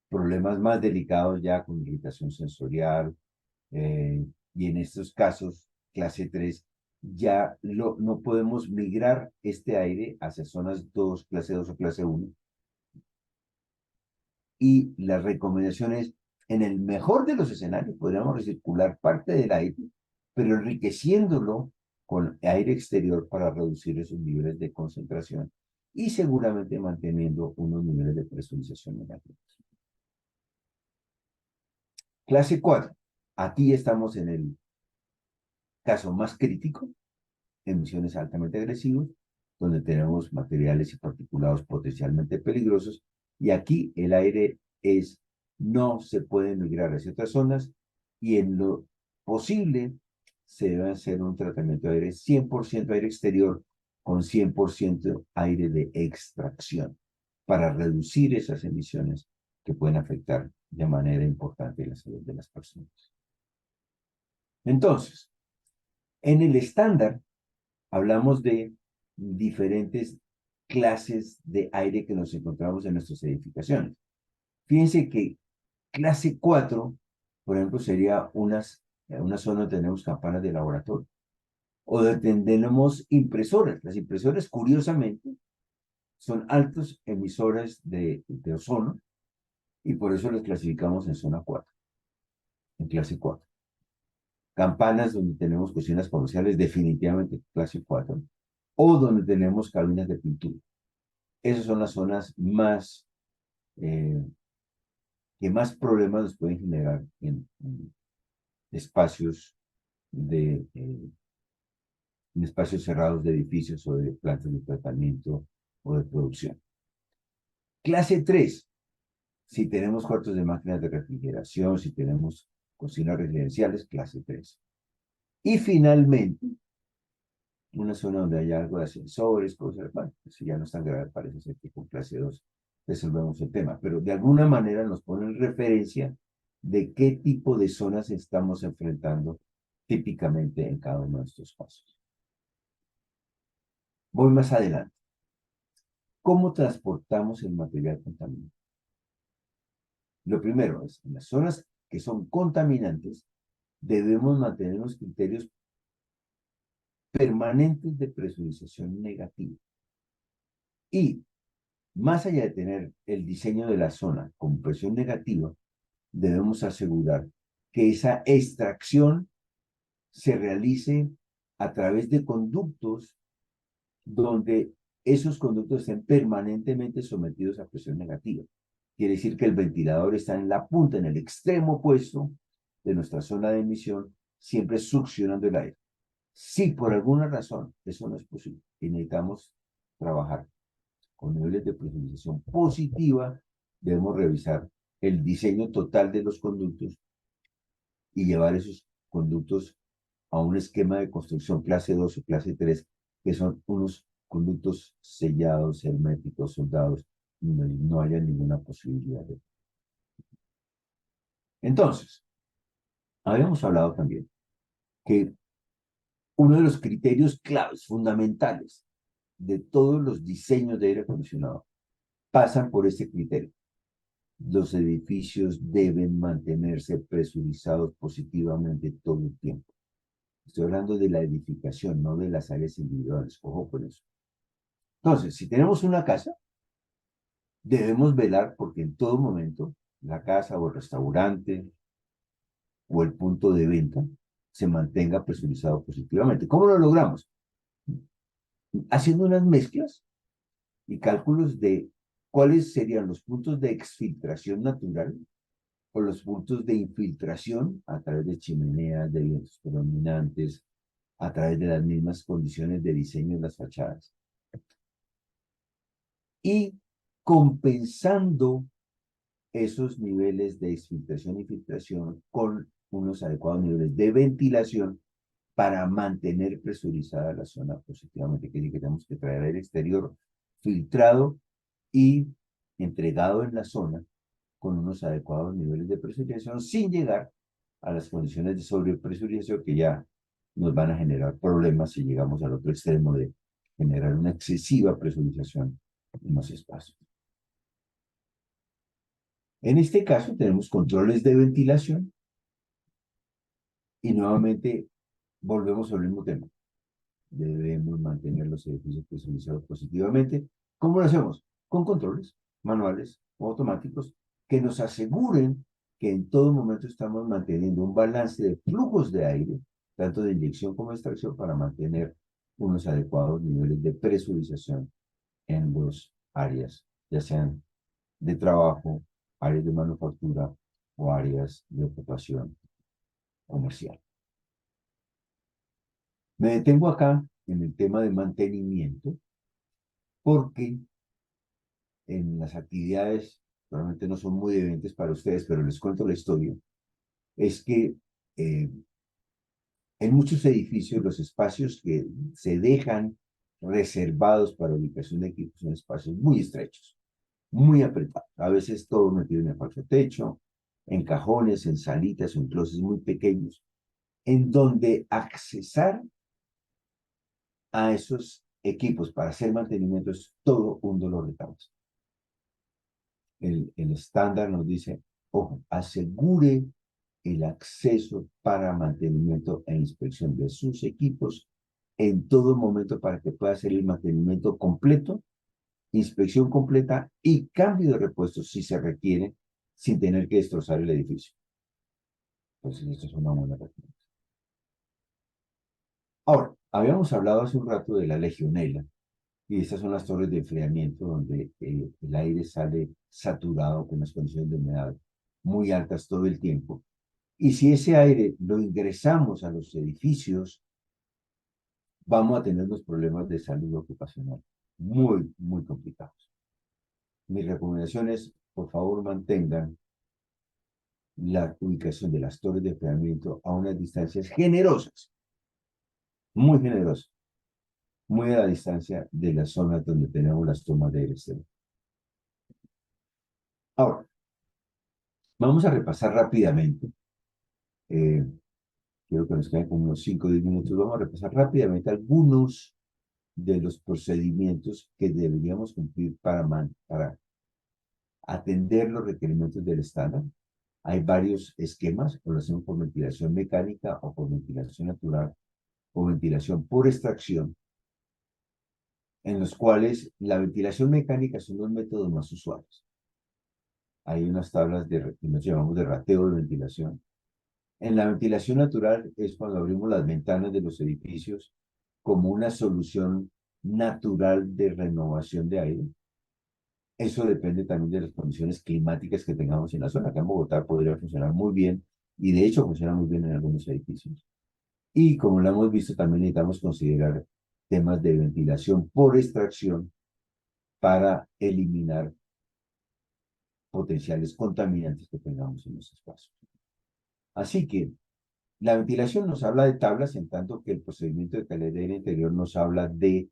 S2: problemas más delicados ya con irritación sensorial, y en estos casos, clase 3 ya no podemos migrar este aire hacia zonas 2, clase 2 o clase 1. Y la recomendación es, en el mejor de los escenarios, podríamos recircular parte del aire, pero enriqueciéndolo con aire exterior para reducir esos niveles de concentración y seguramente manteniendo unos niveles de presurización negativos. Clase 4. Aquí estamos en el caso más crítico, emisiones altamente agresivas, donde tenemos materiales y particulados potencialmente peligrosos, y aquí el aire no se puede migrar hacia otras zonas, y en lo posible se debe hacer un tratamiento de aire 100% aire exterior con 100% aire de extracción para reducir esas emisiones que pueden afectar de manera importante la salud de las personas. Entonces, en el estándar hablamos de diferentes clases de aire que nos encontramos en nuestras edificaciones. Fíjense que clase 4, por ejemplo, sería una zona donde tenemos campanas de laboratorio o donde tenemos impresoras. Las impresoras, curiosamente, son altos emisores de ozono y por eso las clasificamos en zona 4, en clase 4. Campanas donde tenemos cocinas comerciales, definitivamente clase 4, o donde tenemos cabinas de pintura. Esas son las zonas eh, que más problemas nos pueden generar en espacios en espacios cerrados de edificios o de plantas de tratamiento o de producción. Clase 3, si tenemos cuartos de máquinas de refrigeración, si tenemos cocinas residenciales, clase 3. Y finalmente, una zona donde haya algo de ascensores, cosas, bueno, pues si ya no es tan grave, parece ser que con clase 2 resolvemos el tema, pero de alguna manera nos ponen referencia de qué tipo de zonas estamos enfrentando típicamente en cada uno de estos pasos. Voy más adelante. ¿Cómo transportamos el material contaminante? Lo primero es, en las zonas que son contaminantes, debemos mantener los criterios permanentes de presurización negativa. Y más allá de tener el diseño de la zona con presión negativa, debemos asegurar que esa extracción se realice a través de conductos donde esos conductos estén permanentemente sometidos a presión negativa. Quiere decir que el ventilador está en la punta, en el extremo opuesto de nuestra zona de emisión, siempre succionando el aire. Si por alguna razón eso no es posible y necesitamos trabajar con niveles de presurización positiva, debemos revisar el diseño total de los conductos y llevar esos conductos a un esquema de construcción clase 2 o clase 3, que son unos conductos sellados, herméticos, soldados, no haya ninguna posibilidad de... Entonces, habíamos hablado también que uno de los criterios claves, fundamentales, de todos los diseños de aire acondicionado pasan por este criterio. Los edificios deben mantenerse presurizados positivamente todo el tiempo. Estoy hablando de la edificación, no de las áreas individuales. Ojo con eso. Entonces, si tenemos una casa, debemos velar porque en todo momento la casa o el restaurante o el punto de venta se mantenga presurizado positivamente. ¿Cómo lo logramos? Haciendo unas mezclas y cálculos de cuáles serían los puntos de exfiltración natural o los puntos de infiltración a través de chimeneas, de vientos predominantes, a través de las mismas condiciones de diseño de las fachadas. Y compensando esos niveles de exfiltración y filtración con unos adecuados niveles de ventilación para mantener presurizada la zona positivamente. Que tenemos que traer aire exterior filtrado y entregado en la zona con unos adecuados niveles de presurización sin llegar a las condiciones de sobrepresurización que ya nos van a generar problemas si llegamos al otro extremo de generar una excesiva presurización en los espacios. En este caso tenemos controles de ventilación y nuevamente volvemos al mismo tema. Debemos mantener los edificios presurizados positivamente. ¿Cómo lo hacemos? Con controles manuales o automáticos que nos aseguren que en todo momento estamos manteniendo un balance de flujos de aire, tanto de inyección como de extracción, para mantener unos adecuados niveles de presurización en las áreas, ya sean de trabajo, áreas de manufactura o áreas de ocupación comercial. Me detengo acá en el tema de mantenimiento porque en las actividades, probablemente no son muy evidentes para ustedes, pero les cuento la historia, es que en muchos edificios los espacios que se dejan reservados para ubicación de equipos son espacios muy estrechos, muy apretados. A veces todo metido en el falso techo, en cajones, en salitas, en closets muy pequeños, en donde accesar a esos equipos para hacer mantenimiento es todo un dolor de cabeza. El estándar nos dice, ojo, asegure el acceso para mantenimiento e inspección de sus equipos en todo momento para que pueda hacer el mantenimiento completo, inspección completa y cambio de repuestos si se requiere sin tener que destrozar el edificio. Entonces, esto es una buena recomendación. Ahora, habíamos hablado hace un rato de la legionela y estas son las torres de enfriamiento donde el aire sale saturado con unas condiciones de humedad muy altas todo el tiempo. Y si ese aire lo ingresamos a los edificios, vamos a tener unos problemas de salud ocupacional muy, muy complicados. Mi recomendación es, por favor, mantengan la ubicación de las torres de enfriamiento a unas distancias generosas, muy generosas, muy a la distancia de las zonas donde tenemos las tomas de aire exterior. Ahora, vamos a repasar rápidamente. Quiero que nos queden como unos 5 o 10 minutos. Vamos a repasar rápidamente algunos de los procedimientos que deberíamos cumplir para atender los requerimientos del estándar. Hay varios esquemas, o lo hacemos por ventilación mecánica o por ventilación natural o ventilación por extracción. en los cuales la ventilación mecánica son los métodos más usuales. Hay unas tablas que nos llamamos de rateo de ventilación. En la ventilación natural es cuando abrimos las ventanas de los edificios como una solución natural de renovación de aire. Eso depende también de las condiciones climáticas que tengamos en la zona. Acá en Bogotá podría funcionar muy bien y de hecho funciona muy bien en algunos edificios. Y como lo hemos visto, también necesitamos considerar temas de ventilación por extracción para eliminar potenciales contaminantes que tengamos en los espacios. Así que la ventilación nos habla de tablas, en tanto que el procedimiento de calidad de aire interior nos habla de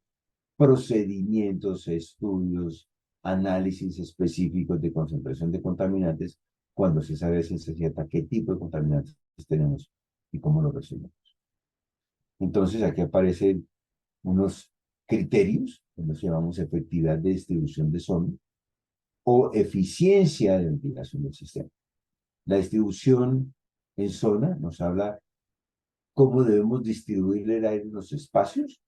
S2: procedimientos, estudios, análisis específicos de concentración de contaminantes cuando se sabe a ciencia cierta qué tipo de contaminantes tenemos y cómo lo resolvemos. Entonces aquí aparecen unos criterios que nos llamamos efectividad de distribución de zona o eficiencia de ventilación del sistema. La distribución en zona nos habla cómo debemos distribuir el aire en los espacios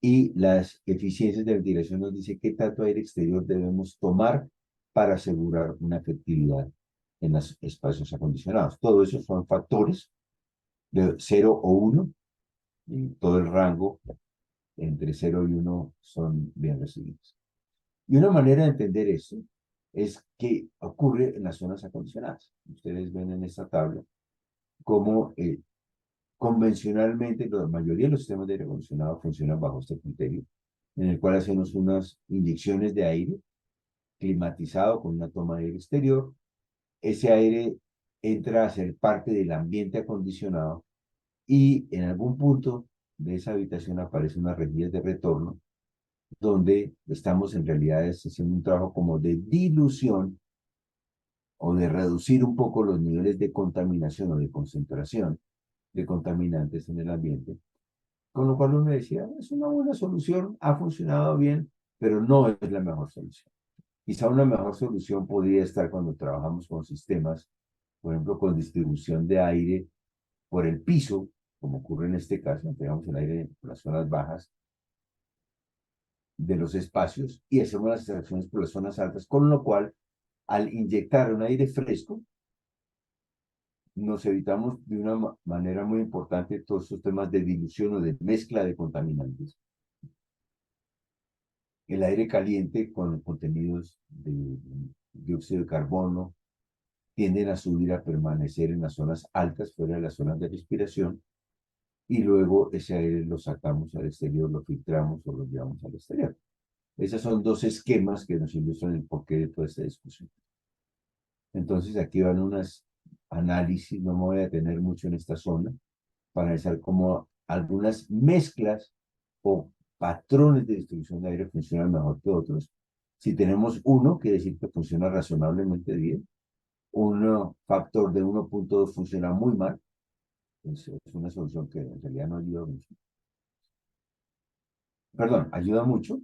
S2: y las eficiencias de ventilación nos dice qué tanto aire exterior debemos tomar para asegurar una efectividad en los espacios acondicionados. Todo eso son factores de 0 o 1 y todo el rango entre 0 y 1 son bien recibidos. Y una manera de entender eso es que ocurre en las zonas acondicionadas. Ustedes ven en esta tabla cómo convencionalmente la mayoría de los sistemas de aire acondicionado funcionan bajo este criterio, en el cual hacemos unas inyecciones de aire climatizado con una toma de aire exterior. Ese aire entra a ser parte del ambiente acondicionado y en algún punto de esa habitación aparecen unas rejillas de retorno donde estamos en realidad haciendo un trabajo como de dilución o de reducir un poco los niveles de contaminación o de concentración de contaminantes en el ambiente. Con lo cual uno decía, es una buena solución, ha funcionado bien, pero no es la mejor solución. Quizá una mejor solución podría estar cuando trabajamos con sistemas, por ejemplo, con distribución de aire por el piso, como ocurre en este caso, entregamos el aire por las zonas bajas de los espacios y hacemos las extracciones por las zonas altas, con lo cual, al inyectar un aire fresco, nos evitamos de una manera muy importante todos estos temas de dilución o de mezcla de contaminantes. El aire caliente con contenidos de dióxido de carbono tienden a subir, a permanecer en las zonas altas, fuera de las zonas de respiración, y luego ese aire lo sacamos al exterior, lo filtramos o lo llevamos al exterior. Esos son dos esquemas que nos ilustran el porqué de toda esta discusión. Entonces aquí van unos análisis, no me voy a detener mucho en esta zona, para analizar cómo algunas mezclas o patrones de distribución de aire funcionan mejor que otros. Si tenemos uno, quiere decir que funciona razonablemente bien. Un factor de 1.2 funciona muy mal. Es una solución que en realidad no ayuda mucho. Perdón, ayuda mucho.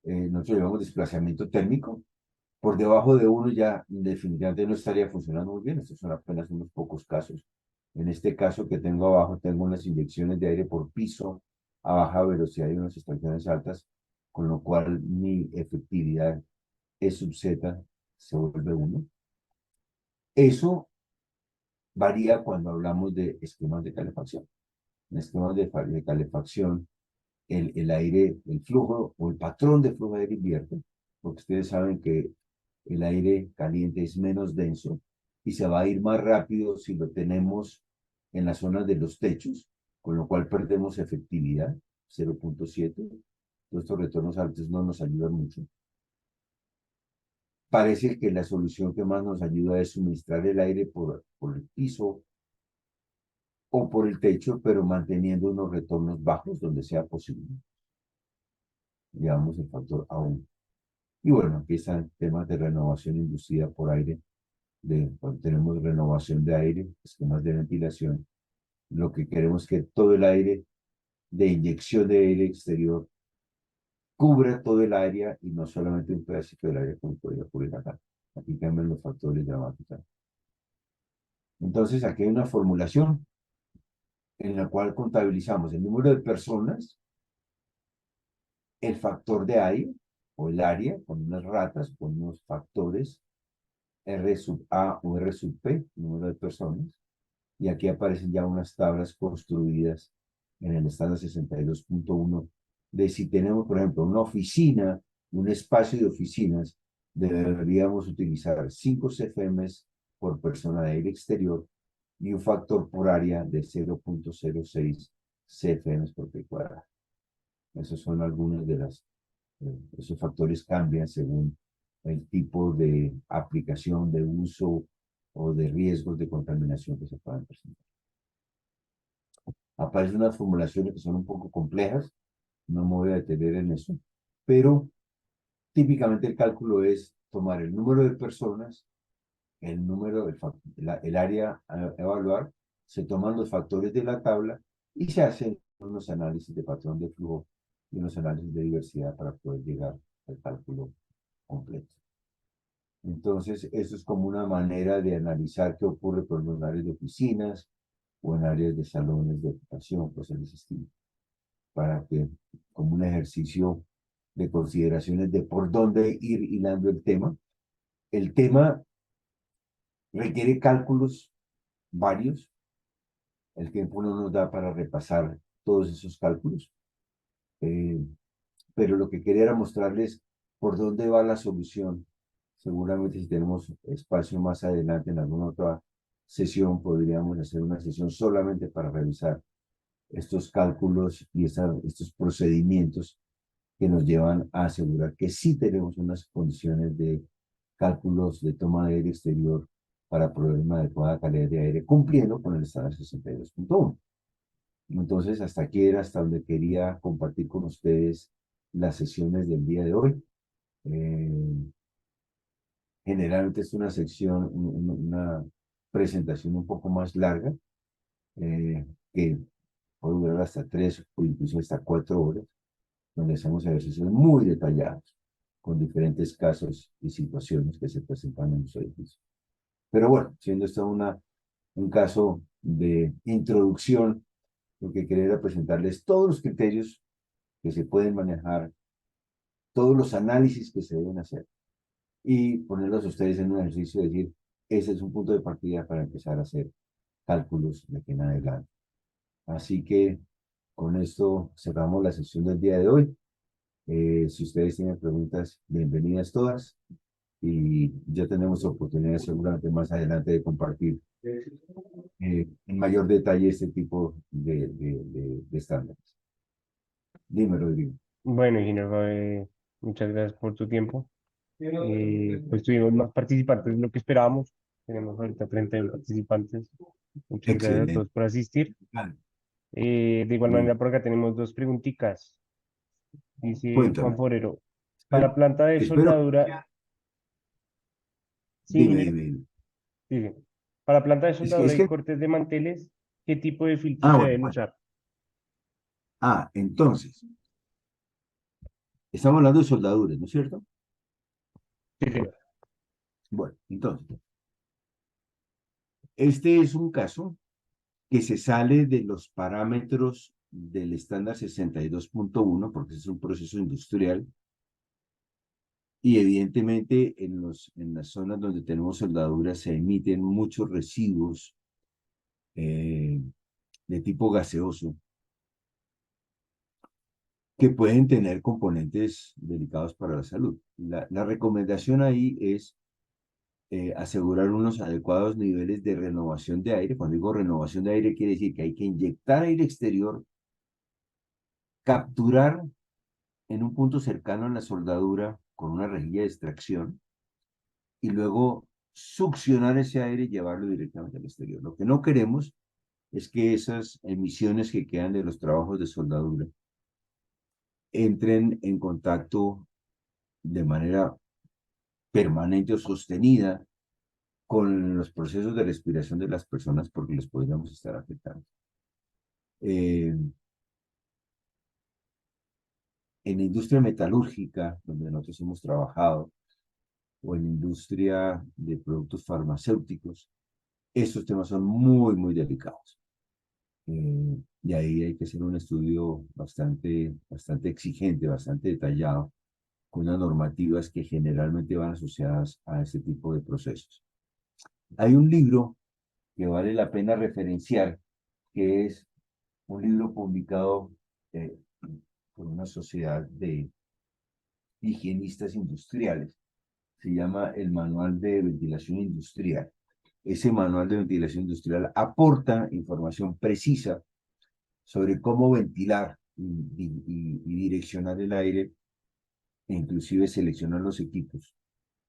S2: Nosotros llevamos desplazamiento térmico. Por debajo de uno ya definitivamente no estaría funcionando muy bien. Estos son apenas unos pocos casos. En este caso que tengo abajo, tengo unas inyecciones de aire por piso a baja velocidad y unas extracciones altas, con lo cual mi efectividad E sub Z se vuelve 1. Eso varía cuando hablamos de esquemas de calefacción. En esquemas de calefacción, el aire, el flujo o el patrón de flujo de aire invierte, porque ustedes saben que el aire caliente es menos denso y se va a ir más rápido si lo tenemos en las zonas de los techos, con lo cual perdemos efectividad, 0.7. Estos retornos altos no nos ayudan mucho. Parece que la solución que más nos ayuda es suministrar el aire por el piso o por el techo, pero manteniendo unos retornos bajos donde sea posible. Llevamos el factor A1. Y bueno, empiezan temas de renovación inducida por aire, cuando tenemos renovación de aire, esquemas de ventilación. Lo que queremos es que todo el aire de inyección de aire exterior cubra todo el área y no solamente un pedacito del área como podría ocurrir acá. Aquí cambian los factores dramáticos. Entonces, aquí hay una formulación en la cual contabilizamos el número de personas el factor de área o el área con unas ratas, con unos factores R sub A o R sub P, número de personas, y aquí aparecen ya unas tablas construidas en el estándar 62.1 de si tenemos, por ejemplo, una oficina, un espacio de oficinas, deberíamos utilizar 5 CFMs por persona de aire exterior y un factor por área de 0.06 CFMs por pie cuadrado. Esos son algunos de esos factores cambian según el tipo de aplicación, de uso o de riesgos de contaminación que se puedan presentar. Aparecen unas formulaciones que son un poco complejas, no me voy a detener en eso, pero típicamente el cálculo es tomar el número de personas, el número, el área a evaluar, se toman los factores de la tabla y se hacen unos análisis de patrón de flujo y unos análisis de diversidad para poder llegar al cálculo completo. Entonces, eso es como una manera de analizar qué ocurre por los áreas de oficinas o en áreas de salones de ocupación, cosas de ese estilo, para que, como un ejercicio de consideraciones de por dónde ir hilando el tema requiere cálculos varios, el tiempo no nos da para repasar todos esos cálculos, eh, pero lo que quería era mostrarles por dónde va la solución. Seguramente si tenemos espacio más adelante en alguna otra sesión, podríamos hacer una sesión solamente para revisar estos cálculos y estos procedimientos que nos llevan a asegurar que sí tenemos unas condiciones de cálculos de toma de aire exterior para proveer una adecuada calidad de aire, cumpliendo con el estándar 62.1. Entonces, hasta aquí era hasta donde quería compartir con ustedes las sesiones del día de hoy. Eh, Generalmente es una sección, una presentación un poco más larga, que puede durar hasta 3 o incluso hasta 4 horas, donde hacemos ejercicios muy detallados con diferentes casos y situaciones que se presentan en los edificios. Pero bueno, siendo esto un caso de introducción, lo que quería era presentarles todos los criterios que se pueden manejar, todos los análisis que se deben hacer y ponerlos a ustedes en un ejercicio de decir, ese es un punto de partida para empezar a hacer cálculos de aquí en adelante. Así que con esto cerramos la sesión del día de hoy. Si ustedes tienen preguntas, bienvenidas todas. Y ya tenemos oportunidad seguramente más adelante de compartir en mayor detalle este tipo de estándares. Dime, Rodrigo.
S1: Bueno, ingeniero, muchas gracias por tu tiempo. Pues tuvimos más participantes de lo que esperábamos. Tenemos ahorita 31 participantes. Muchas gracias a
S2: Excelente.
S1: todos por asistir.
S2: Ah,
S1: De igual
S2: bien,
S1: manera, por acá tenemos dos preguntitas. Dice Juan
S2: cuéntame.
S1: Forero, para
S2: Espero,
S1: planta de
S2: espero.
S1: soldadura, sí,
S2: Dime,
S1: ingeniero,
S2: dime, dime.
S1: dice, para planta de
S2: Es
S1: soldadura y
S2: que,
S1: cortes de manteles, ¿qué tipo de filtros se
S2: bueno,
S1: deben
S2: bueno.
S1: usar?
S2: Entonces, estamos hablando de soldaduras, ¿no es cierto?
S1: Sí, sí.
S2: Bueno, entonces, este es un caso que se sale de los parámetros del estándar 62.1, porque es un proceso industrial, y evidentemente en las zonas donde tenemos soldaduras se emiten muchos residuos eh, de tipo gaseoso que pueden tener componentes delicados para la salud. La recomendación ahí es asegurar unos adecuados niveles de renovación de aire. Cuando digo renovación de aire, quiere decir que hay que inyectar aire exterior, capturar en un punto cercano a la soldadura con una rejilla de extracción y luego succionar ese aire y llevarlo directamente al exterior. Lo que no queremos es que esas emisiones que quedan de los trabajos de soldadura entren en contacto de manera permanente o sostenida con los procesos de respiración de las personas porque les podríamos estar afectando. Eh, en la industria metalúrgica, donde nosotros hemos trabajado, o en la industria de productos farmacéuticos, estos temas son muy, muy delicados. Y ahí hay que hacer un estudio bastante exigente, bastante detallado, con unas normativas que generalmente van asociadas a este tipo de procesos. Hay un libro que vale la pena referenciar, que es un libro publicado eh, por una sociedad de higienistas industriales. Se llama el Manual de Ventilación Industrial. Ese manual de ventilación industrial aporta información precisa sobre cómo ventilar y direccionar el aire e inclusive seleccionar los equipos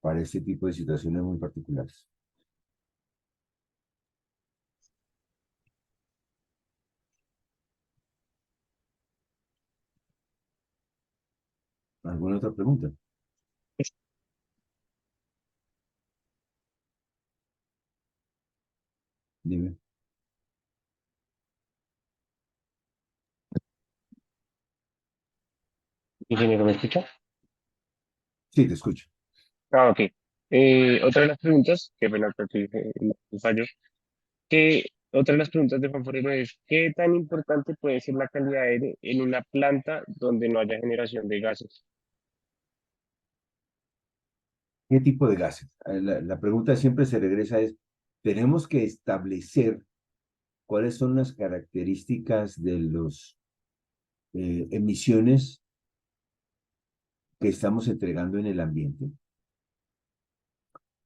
S2: para este tipo de situaciones muy particulares. ¿Alguna otra pregunta? Dime.
S1: Ingeniero, ¿me escucha?
S2: Sí, te escucho.
S1: Ah, ok. Otra de las preguntas, que bueno, creo que el fallo, que otra de las preguntas de Juan Forero es, ¿qué tan importante puede ser la calidad de aire en una planta donde no haya generación de gases?
S2: ¿Qué tipo de gases? La pregunta siempre se regresa es, tenemos que establecer cuáles son las características de las emisiones que estamos entregando en el ambiente.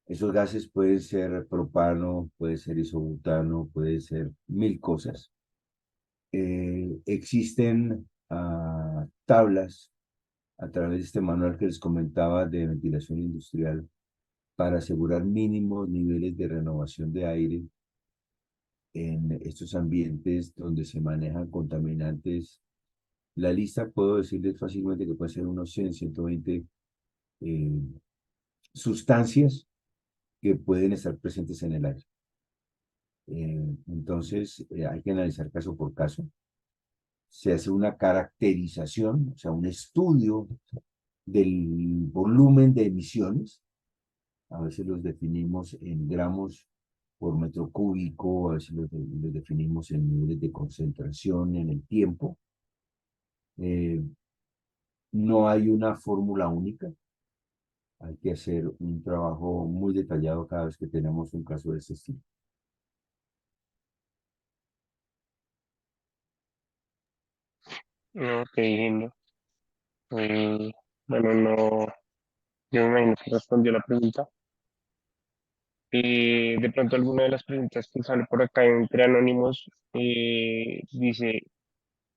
S2: Esos gases pueden ser propano, puede ser isobutano, puede ser mil cosas. Existen tablas a través de este manual que les comentaba de ventilación industrial para asegurar mínimos niveles de renovación de aire en estos ambientes donde se manejan contaminantes. La lista puedo decirles fácilmente que puede ser unos 100, 120 eh, sustancias que pueden estar presentes en el aire. Entonces, hay que analizar caso por caso. Se hace una caracterización, o sea, un estudio del volumen de emisiones. A veces los definimos en gramos por metro cúbico, a veces los definimos en niveles de concentración en el tiempo. Eh, no hay una fórmula única. Hay que hacer un trabajo muy detallado cada vez que tenemos un caso de este estilo.
S1: No, ok, entiendo. Eh, bueno, no, yo me imagino que respondió la pregunta. De pronto alguna de las preguntas que sale por acá entre anónimos dice,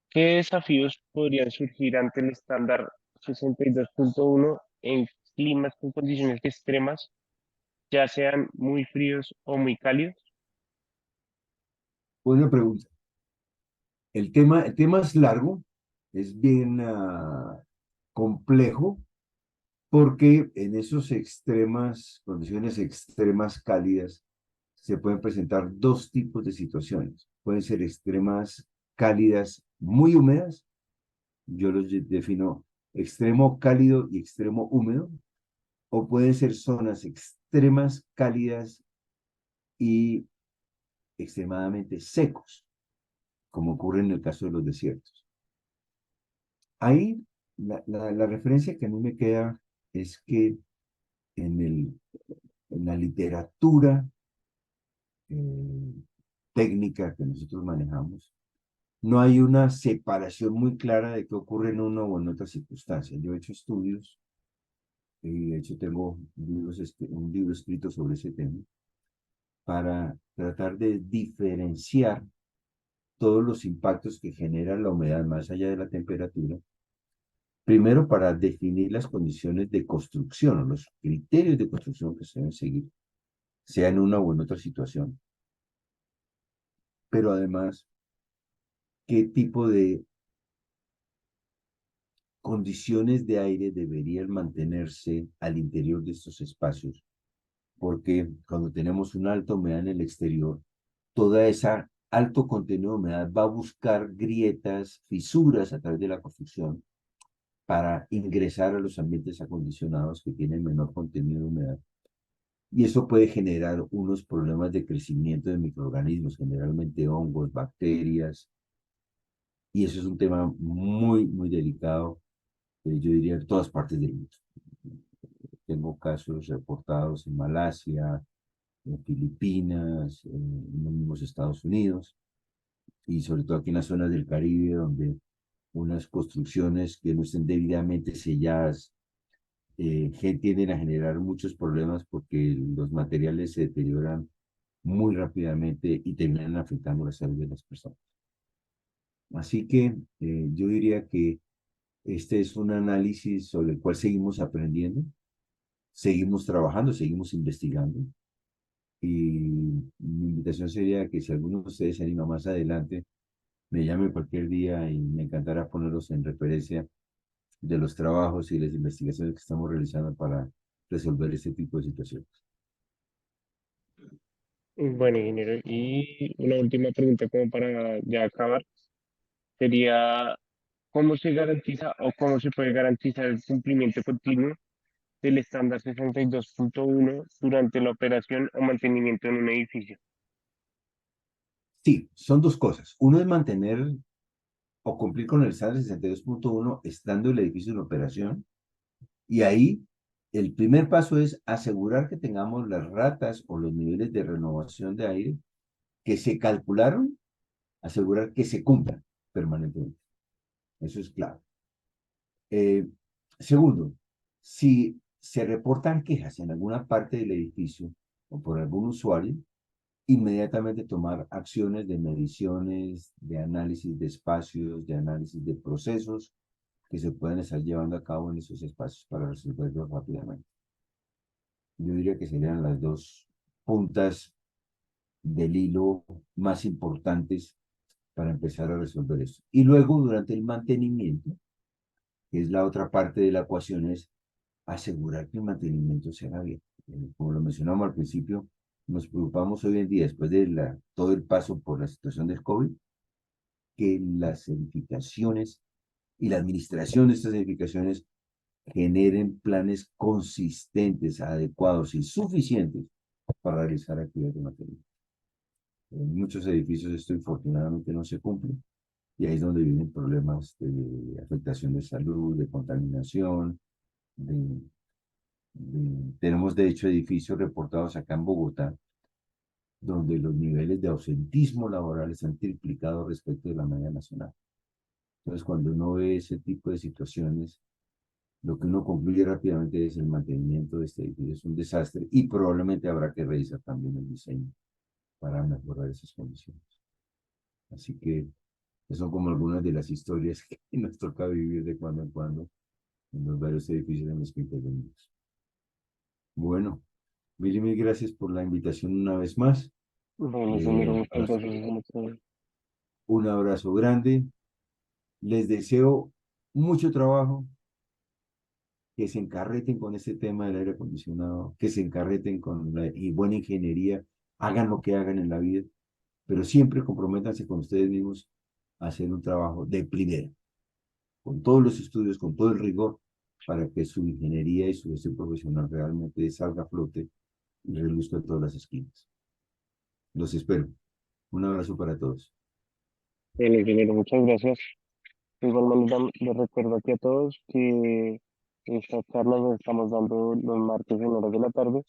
S1: ¿qué desafíos podrían surgir ante el estándar 62.1 en climas con condiciones extremas, ya sean muy fríos o muy cálidos?
S2: Buena pregunta. El tema es largo, es bien complejo, porque en esos condiciones extremas cálidas, se pueden presentar dos tipos de situaciones. Pueden ser extremas cálidas muy húmedas, yo los defino extremo cálido y extremo húmedo, o pueden ser zonas extremas cálidas y extremadamente secos, como ocurre en el caso de los desiertos. Ahí la referencia que a mí me queda es que en, el, en la literatura eh, técnica que nosotros manejamos, no hay una separación muy clara de qué ocurre en una o en otra circunstancia. Yo he hecho estudios y de hecho tengo un libro escrito sobre ese tema para tratar de diferenciar todos los impactos que genera la humedad más allá de la temperatura. Primero, para definir las condiciones de construcción o los criterios de construcción que se deben seguir, sea en una o en otra situación. Pero además, qué tipo de condiciones de aire deberían mantenerse al interior de estos espacios, porque cuando tenemos una alta humedad en el exterior, toda esa alto contenido de humedad va a buscar grietas, fisuras a través de la construcción para ingresar a los ambientes acondicionados que tienen menor contenido de humedad y eso puede generar unos problemas de crecimiento de microorganismos, generalmente hongos, bacterias, y eso es un tema muy, muy delicado, yo diría en todas partes del mundo. Tengo casos reportados en Malasia, en Filipinas, en los mismos Estados Unidos, y sobre todo aquí en las zonas del Caribe, donde unas construcciones que no estén debidamente selladas que tienden a generar muchos problemas porque los materiales se deterioran muy rápidamente y terminan afectando la salud de las personas. Así que yo diría que este es un análisis sobre el cual seguimos aprendiendo, seguimos trabajando, seguimos investigando. Y mi invitación sería que si alguno de ustedes se anima más adelante, me llame cualquier día y me encantará ponerlos en referencia de los trabajos y las investigaciones que estamos realizando para resolver este tipo de situaciones.
S1: Bueno, ingeniero, y una última pregunta como para ya acabar, sería, ¿cómo se garantiza o cómo se puede garantizar el cumplimiento continuo del estándar 62.1 durante la operación o mantenimiento en un edificio?
S2: Sí, son dos cosas. Uno es mantener o cumplir con el estándar 62.1 estando el edificio en operación. Y ahí el primer paso es asegurar que tengamos las ratas o los niveles de renovación de aire que se calcularon, asegurar que se cumplan permanentemente. Eso es clave. Eh, Segundo, si se reportan quejas en alguna parte del edificio o por algún usuario, inmediatamente tomar acciones de mediciones, de análisis de espacios, de análisis de procesos que se pueden estar llevando a cabo en esos espacios para resolverlos rápidamente. Yo diría que serían las dos puntas del hilo más importantes para empezar a resolver esto. Y luego, durante el mantenimiento, que es la otra parte de la ecuación, es asegurar que el mantenimiento se haga bien. Como lo mencionamos al principio, nos preocupamos hoy en día, después de todo el paso por la situación del COVID, que las certificaciones y la administración de estas certificaciones generen planes consistentes, adecuados y suficientes para realizar actividades de mantenimiento. En muchos edificios esto infortunadamente no se cumple y ahí es donde vienen problemas de afectación de salud, de contaminación, de, tenemos de hecho edificios reportados acá en Bogotá donde los niveles de ausentismo laboral se han triplicado respecto de la media nacional. Entonces, cuando uno ve ese tipo de situaciones, lo que uno concluye rápidamente es el mantenimiento de este edificio es un desastre y probablemente habrá que revisar también el diseño para mejorar esas condiciones. Así que son como algunas de las historias que nos toca vivir de cuando en cuando en los varios edificios en los que intervenimos. Bueno, mil gracias por la invitación una vez más.
S1: Bueno, ingeniero, muchas
S2: Para
S1: gracias.
S2: un abrazo grande. Les deseo mucho trabajo, que se encarreten con este tema del aire acondicionado, que se encarreten con la y buena ingeniería, hagan lo que hagan en la vida, pero siempre comprométanse con ustedes mismos a hacer un trabajo de primera, con todos los estudios, con todo el rigor, para que su ingeniería y su gestión profesional realmente salga a flote y reluzca en todas las esquinas. Los espero. Un abrazo para todos.
S1: Bueno, ingeniero, muchas gracias. De igual manera, les recuerdo aquí a todos que esta charla nos estamos dando los martes en horas de la tarde.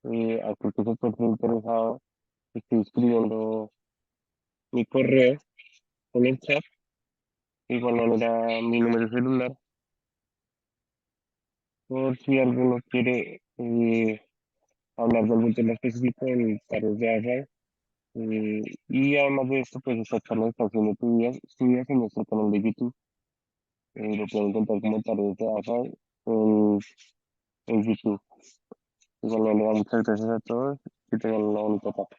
S1: A que se encuentre interesado, estoy escribiendo mi correo en el chat. De igual manera, mi número de celular, por si alguno quiere hablar de algún tema específico en tareas de Array. Y además de esto, pues esta charla está haciendo estudios en nuestro canal de YouTube. Lo pueden encontrar como tareas de Array en, en YouTube. De igual manera, muchas gracias a todos. Que tengan una bonita tarde.